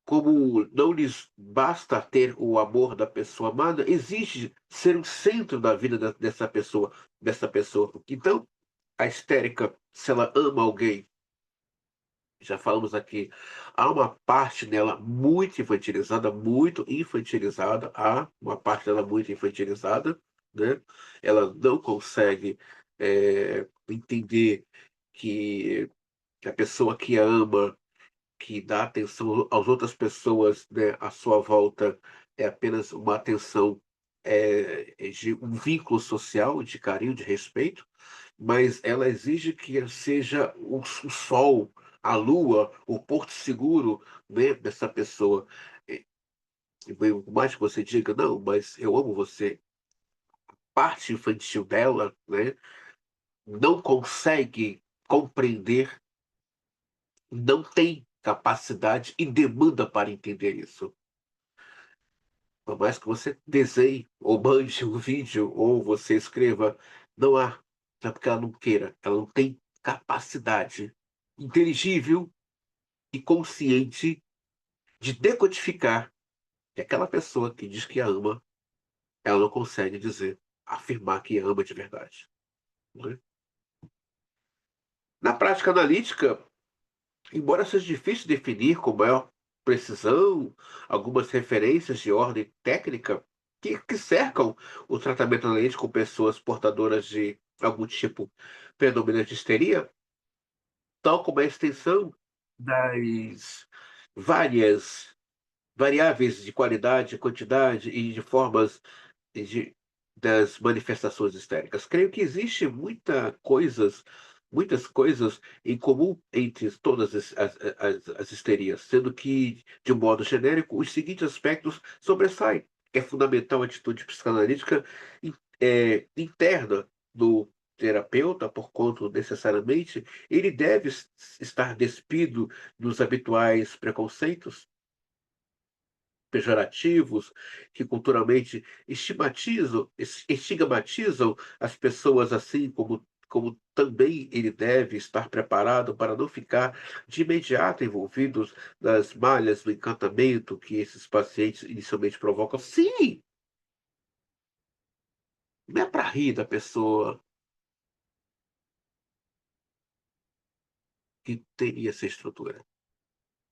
como não lhes basta ter o amor da pessoa amada, exige ser o centro da vida dessa pessoa. Então, a histérica, se ela ama alguém, já falamos aqui, há uma parte nela muito infantilizada, há uma parte dela muito infantilizada, né? Ela não consegue entender que a pessoa que a ama, que dá atenção às outras pessoas, né, à sua volta, é apenas uma atenção de um vínculo social, de carinho, de respeito, mas ela exige que seja o sol, a lua, o porto seguro, né, dessa pessoa. E, por mais que você diga, não, mas eu amo você, parte infantil dela, né, não consegue compreender, não tem capacidade e demanda para entender isso. Por mais que você desenhe, ou mande um vídeo, ou você escreva, não há. Não é porque ela não queira, ela não tem capacidade inteligível e consciente de decodificar que aquela pessoa que diz que a ama, ela não consegue dizer, afirmar que ama de verdade. Né? Na prática analítica, embora seja difícil definir como é precisão, algumas referências de ordem técnica que cercam o tratamento analítico com pessoas portadoras de algum tipo predominante de histeria, tal como a extensão das várias variáveis de qualidade, quantidade e de formas de- das manifestações histéricas. Creio que existe muitas coisas em comum entre todas as histerias, sendo que, de um modo genérico, os seguintes aspectos sobressaem. É fundamental a atitude psicanalítica interna do terapeuta, por conta necessariamente, ele deve estar despido dos habituais preconceitos pejorativos que culturalmente estigmatizam as pessoas assim como também ele deve estar preparado para não ficar de imediato envolvidos nas malhas do encantamento que esses pacientes inicialmente provocam. Sim, não é para rir da pessoa que teria essa estrutura,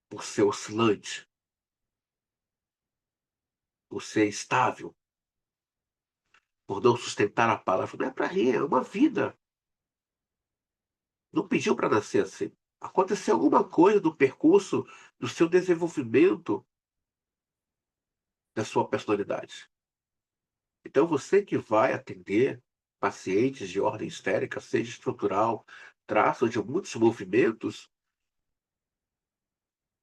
por ser oscilante, por ser estável, por não sustentar a palavra. Não é para rir, é uma vida. Não pediu para nascer assim. Aconteceu alguma coisa no percurso do seu desenvolvimento da sua personalidade. Então, você que vai atender pacientes de ordem histérica, seja estrutural, traço de muitos movimentos,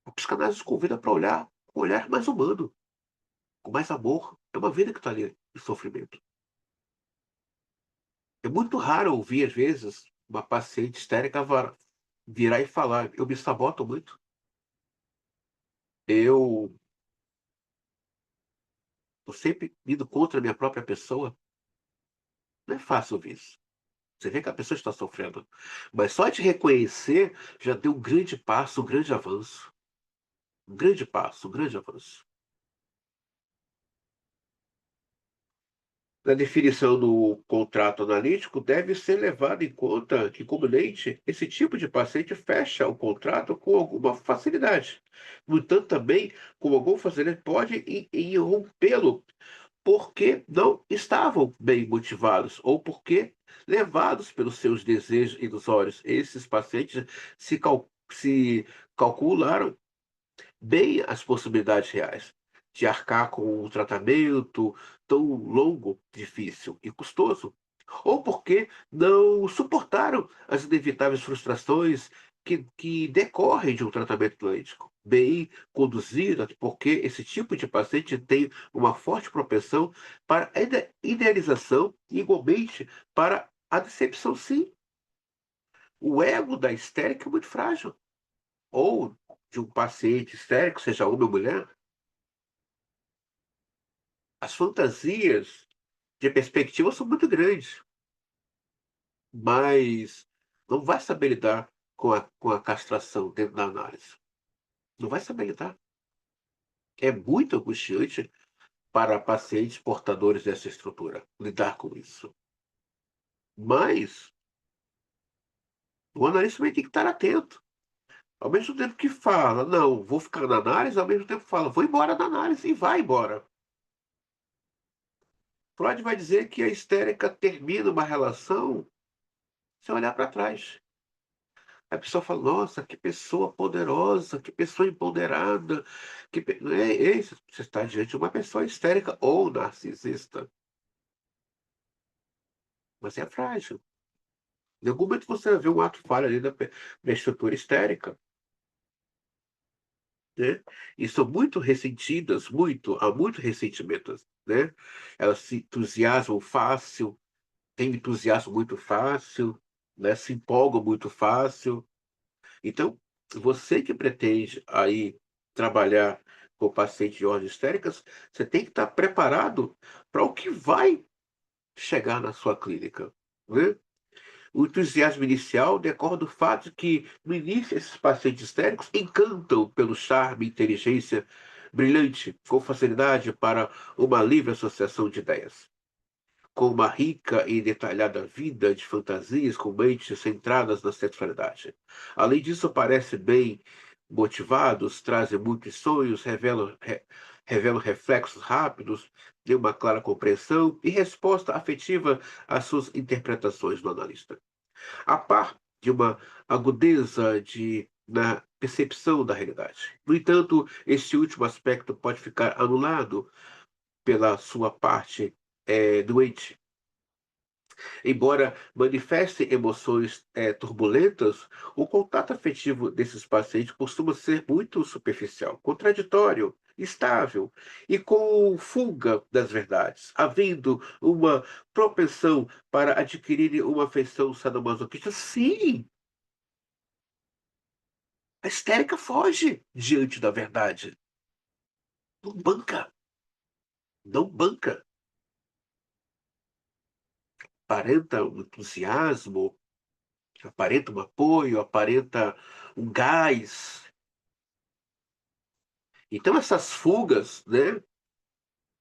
a psicanálise convida para olhar com um olhar mais humano, com mais amor. É uma vida que está ali em sofrimento. É muito raro ouvir, às vezes, uma paciente histérica virar e falar: eu me saboto muito, eu estou sempre indo contra a minha própria pessoa. Não é fácil ouvir isso. Você vê que a pessoa está sofrendo. Mas só de reconhecer já deu um grande passo, um grande avanço. Um grande passo, um grande avanço. Na definição do contrato analítico, deve ser levado em conta que, comumente, esse tipo de paciente fecha o contrato com alguma facilidade. No entanto, também, com alguma facilidade, pode irrompê-lo porque não estavam bem motivados ou porque levados pelos seus desejos ilusórios. Esses pacientes se calcularam bem as possibilidades reais de arcar com um tratamento tão longo, difícil e custoso, ou porque não suportaram as inevitáveis frustrações que decorrem de um tratamento médico bem conduzido, porque esse tipo de paciente tem uma forte propensão para a idealização e, igualmente, para a decepção, sim. O ego da histérica é muito frágil. Ou de um paciente histérico, seja homem ou mulher, as fantasias de perspectiva são muito grandes, mas não vai saber lidar com a castração dentro da análise. Não vai saber lidar. É muito angustiante para pacientes portadores dessa estrutura lidar com isso. Mas o analista também tem que estar atento. Ao mesmo tempo que fala, não, vou ficar na análise, ao mesmo tempo fala, vou embora da análise e vai embora. Freud vai dizer que a histérica termina uma relação se olhar para trás. A pessoa fala, nossa, que pessoa poderosa, que pessoa empoderada. Não é isso. Você está diante de uma pessoa histérica ou narcisista. Mas é frágil. Em algum momento você vai ver um ato falho ali da estrutura histérica. Né? E são muito ressentidas, há muito ressentimento. Né? Elas se entusiasmam fácil, têm entusiasmo muito fácil, né? Se empolgam muito fácil. Então, você que pretende aí trabalhar com pacientes de ordem histéricas, você tem que estar preparado para o que vai chegar na sua clínica, né? O entusiasmo inicial decorre do fato de que, no início, esses pacientes histéricos encantam pelo charme e inteligência brilhante, com facilidade para uma livre associação de ideias, com uma rica e detalhada vida de fantasias com mentes centradas na sexualidade. Além disso, parece bem motivados, trazem muitos sonhos, revelam reflexos rápidos de uma clara compreensão e resposta afetiva às suas interpretações do analista. A par de uma agudeza na percepção da realidade. No entanto, este último aspecto pode ficar anulado pela sua parte doente. Embora manifeste emoções turbulentas, o contato afetivo desses pacientes costuma ser muito superficial, contraditório, estável e com fuga das verdades, havendo uma propensão para adquirir uma afeição sadomasoquista. Sim, a histérica foge diante da verdade. Não banca, não banca. Aparenta um entusiasmo, aparenta um apoio, aparenta um gás. Então essas fugas, né?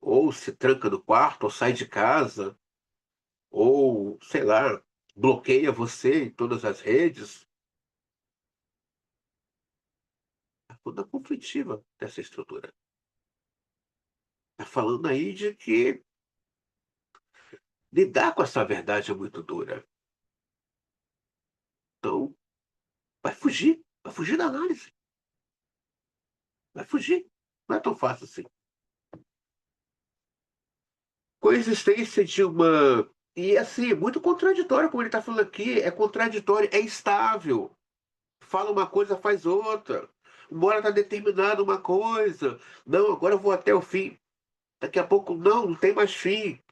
Ou se tranca no quarto, ou sai de casa, ou, sei lá, bloqueia você em todas as redes. É toda conflitiva dessa estrutura. Está falando aí de que lidar com essa verdade é muito dura. Então, vai fugir da análise, vai fugir. Não é tão fácil assim. Coexistência de uma. E assim, muito contraditório, como ele está falando aqui, é contraditório, é instável. Fala uma coisa, faz outra. Uma hora está determinada uma coisa. Não, agora eu vou até o fim. Daqui a pouco, não, não tem mais fim.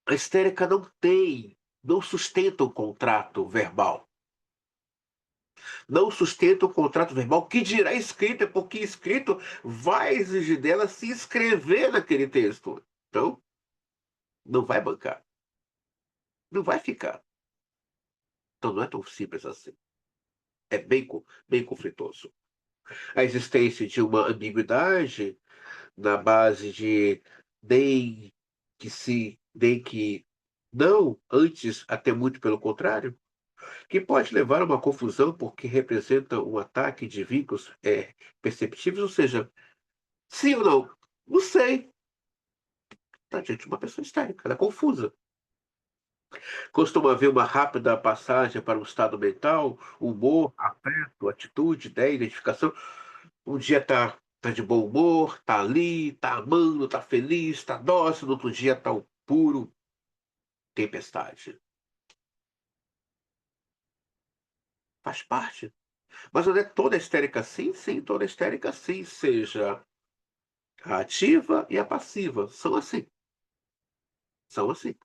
A histérica não sustenta o contrato verbal. Não sustenta o contrato verbal, que dirá escrito, é porque escrito vai exigir dela se inscrever naquele texto. Então, não vai bancar. Não vai ficar. Então, não é tão simples assim. É bem conflitoso. A existência de uma ambiguidade na base de nem que sim, nem que não, antes até muito pelo contrário, que pode levar a uma confusão porque representa um ataque de vínculos perceptíveis, ou seja, sim ou não? Não sei. Tá diante de uma pessoa histérica, ela é confusa. Costuma haver uma rápida passagem para um estado mental, humor, afeto, atitude, ideia, identificação. Um dia tá de bom humor, tá ali, tá amando, tá feliz, tá dócil, no outro dia tá o puro tempestade. Faz parte. Mas não é toda histérica assim? Sim, toda histérica sim, seja a ativa e a passiva. São assim. São assim.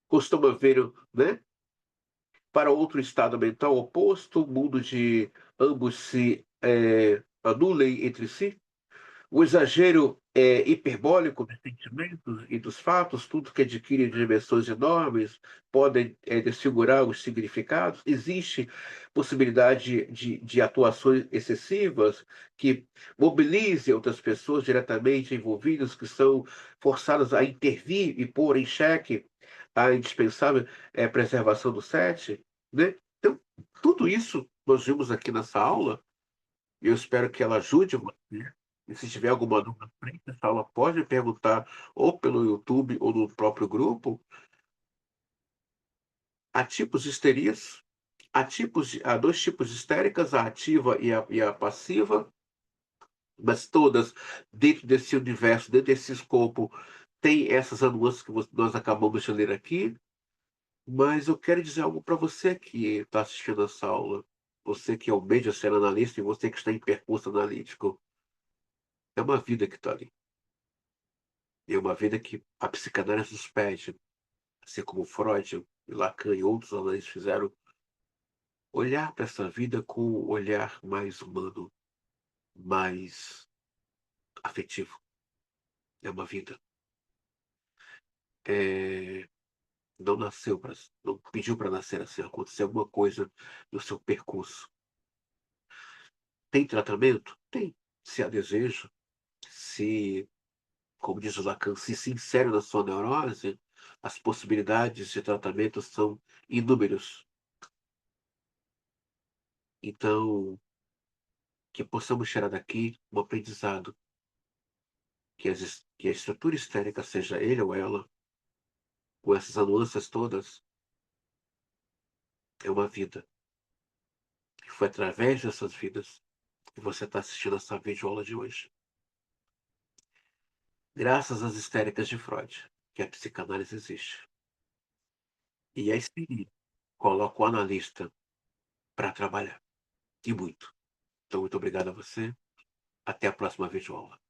Costuma ver, né? Para outro estado mental oposto, o mundo de ambos se anulem entre si. O exagero hiperbólico dos sentimentos e dos fatos, tudo que adquire dimensões enormes, podem desfigurar os significados. Existe possibilidade de atuações excessivas que mobilizem outras pessoas diretamente envolvidas, que são forçadas a intervir e pôr em xeque a indispensável preservação do set, né? Então, tudo isso nós vimos aqui nessa aula, e eu espero que ela ajude você. E se tiver alguma dúvida frente essa aula, pode me perguntar ou pelo YouTube ou no próprio grupo. Há tipos de histerias, há dois tipos de histéricas, a ativa e a passiva, mas todas dentro desse universo, dentro desse escopo, tem essas nuances que nós acabamos de ler aqui. Mas eu quero dizer algo para você que está assistindo essa aula. Você que almeja ser analista e você que está em percurso analítico. É uma vida que está ali. É uma vida que a psicanálise nos pede, assim como Freud, e Lacan e outros analistas fizeram, olhar para essa vida com um olhar mais humano, mais afetivo. É uma vida. É, não nasceu para, não pediu para nascer assim. Aconteceu alguma coisa no seu percurso. Tem tratamento? Tem. Se há desejo, se, como diz o Lacan, se sincero na sua neurose, as possibilidades de tratamento são inúmeras. Então, que possamos tirar daqui um aprendizado, que a estrutura histérica, seja ele ou ela, com essas nuances todas, é uma vida. E foi através dessas vidas que você está assistindo essa videoaula de hoje. Graças às histéricas de Freud, que a psicanálise existe. E a SPI coloca o analista para trabalhar. E muito. Então, muito obrigado a você. Até a próxima videoaula.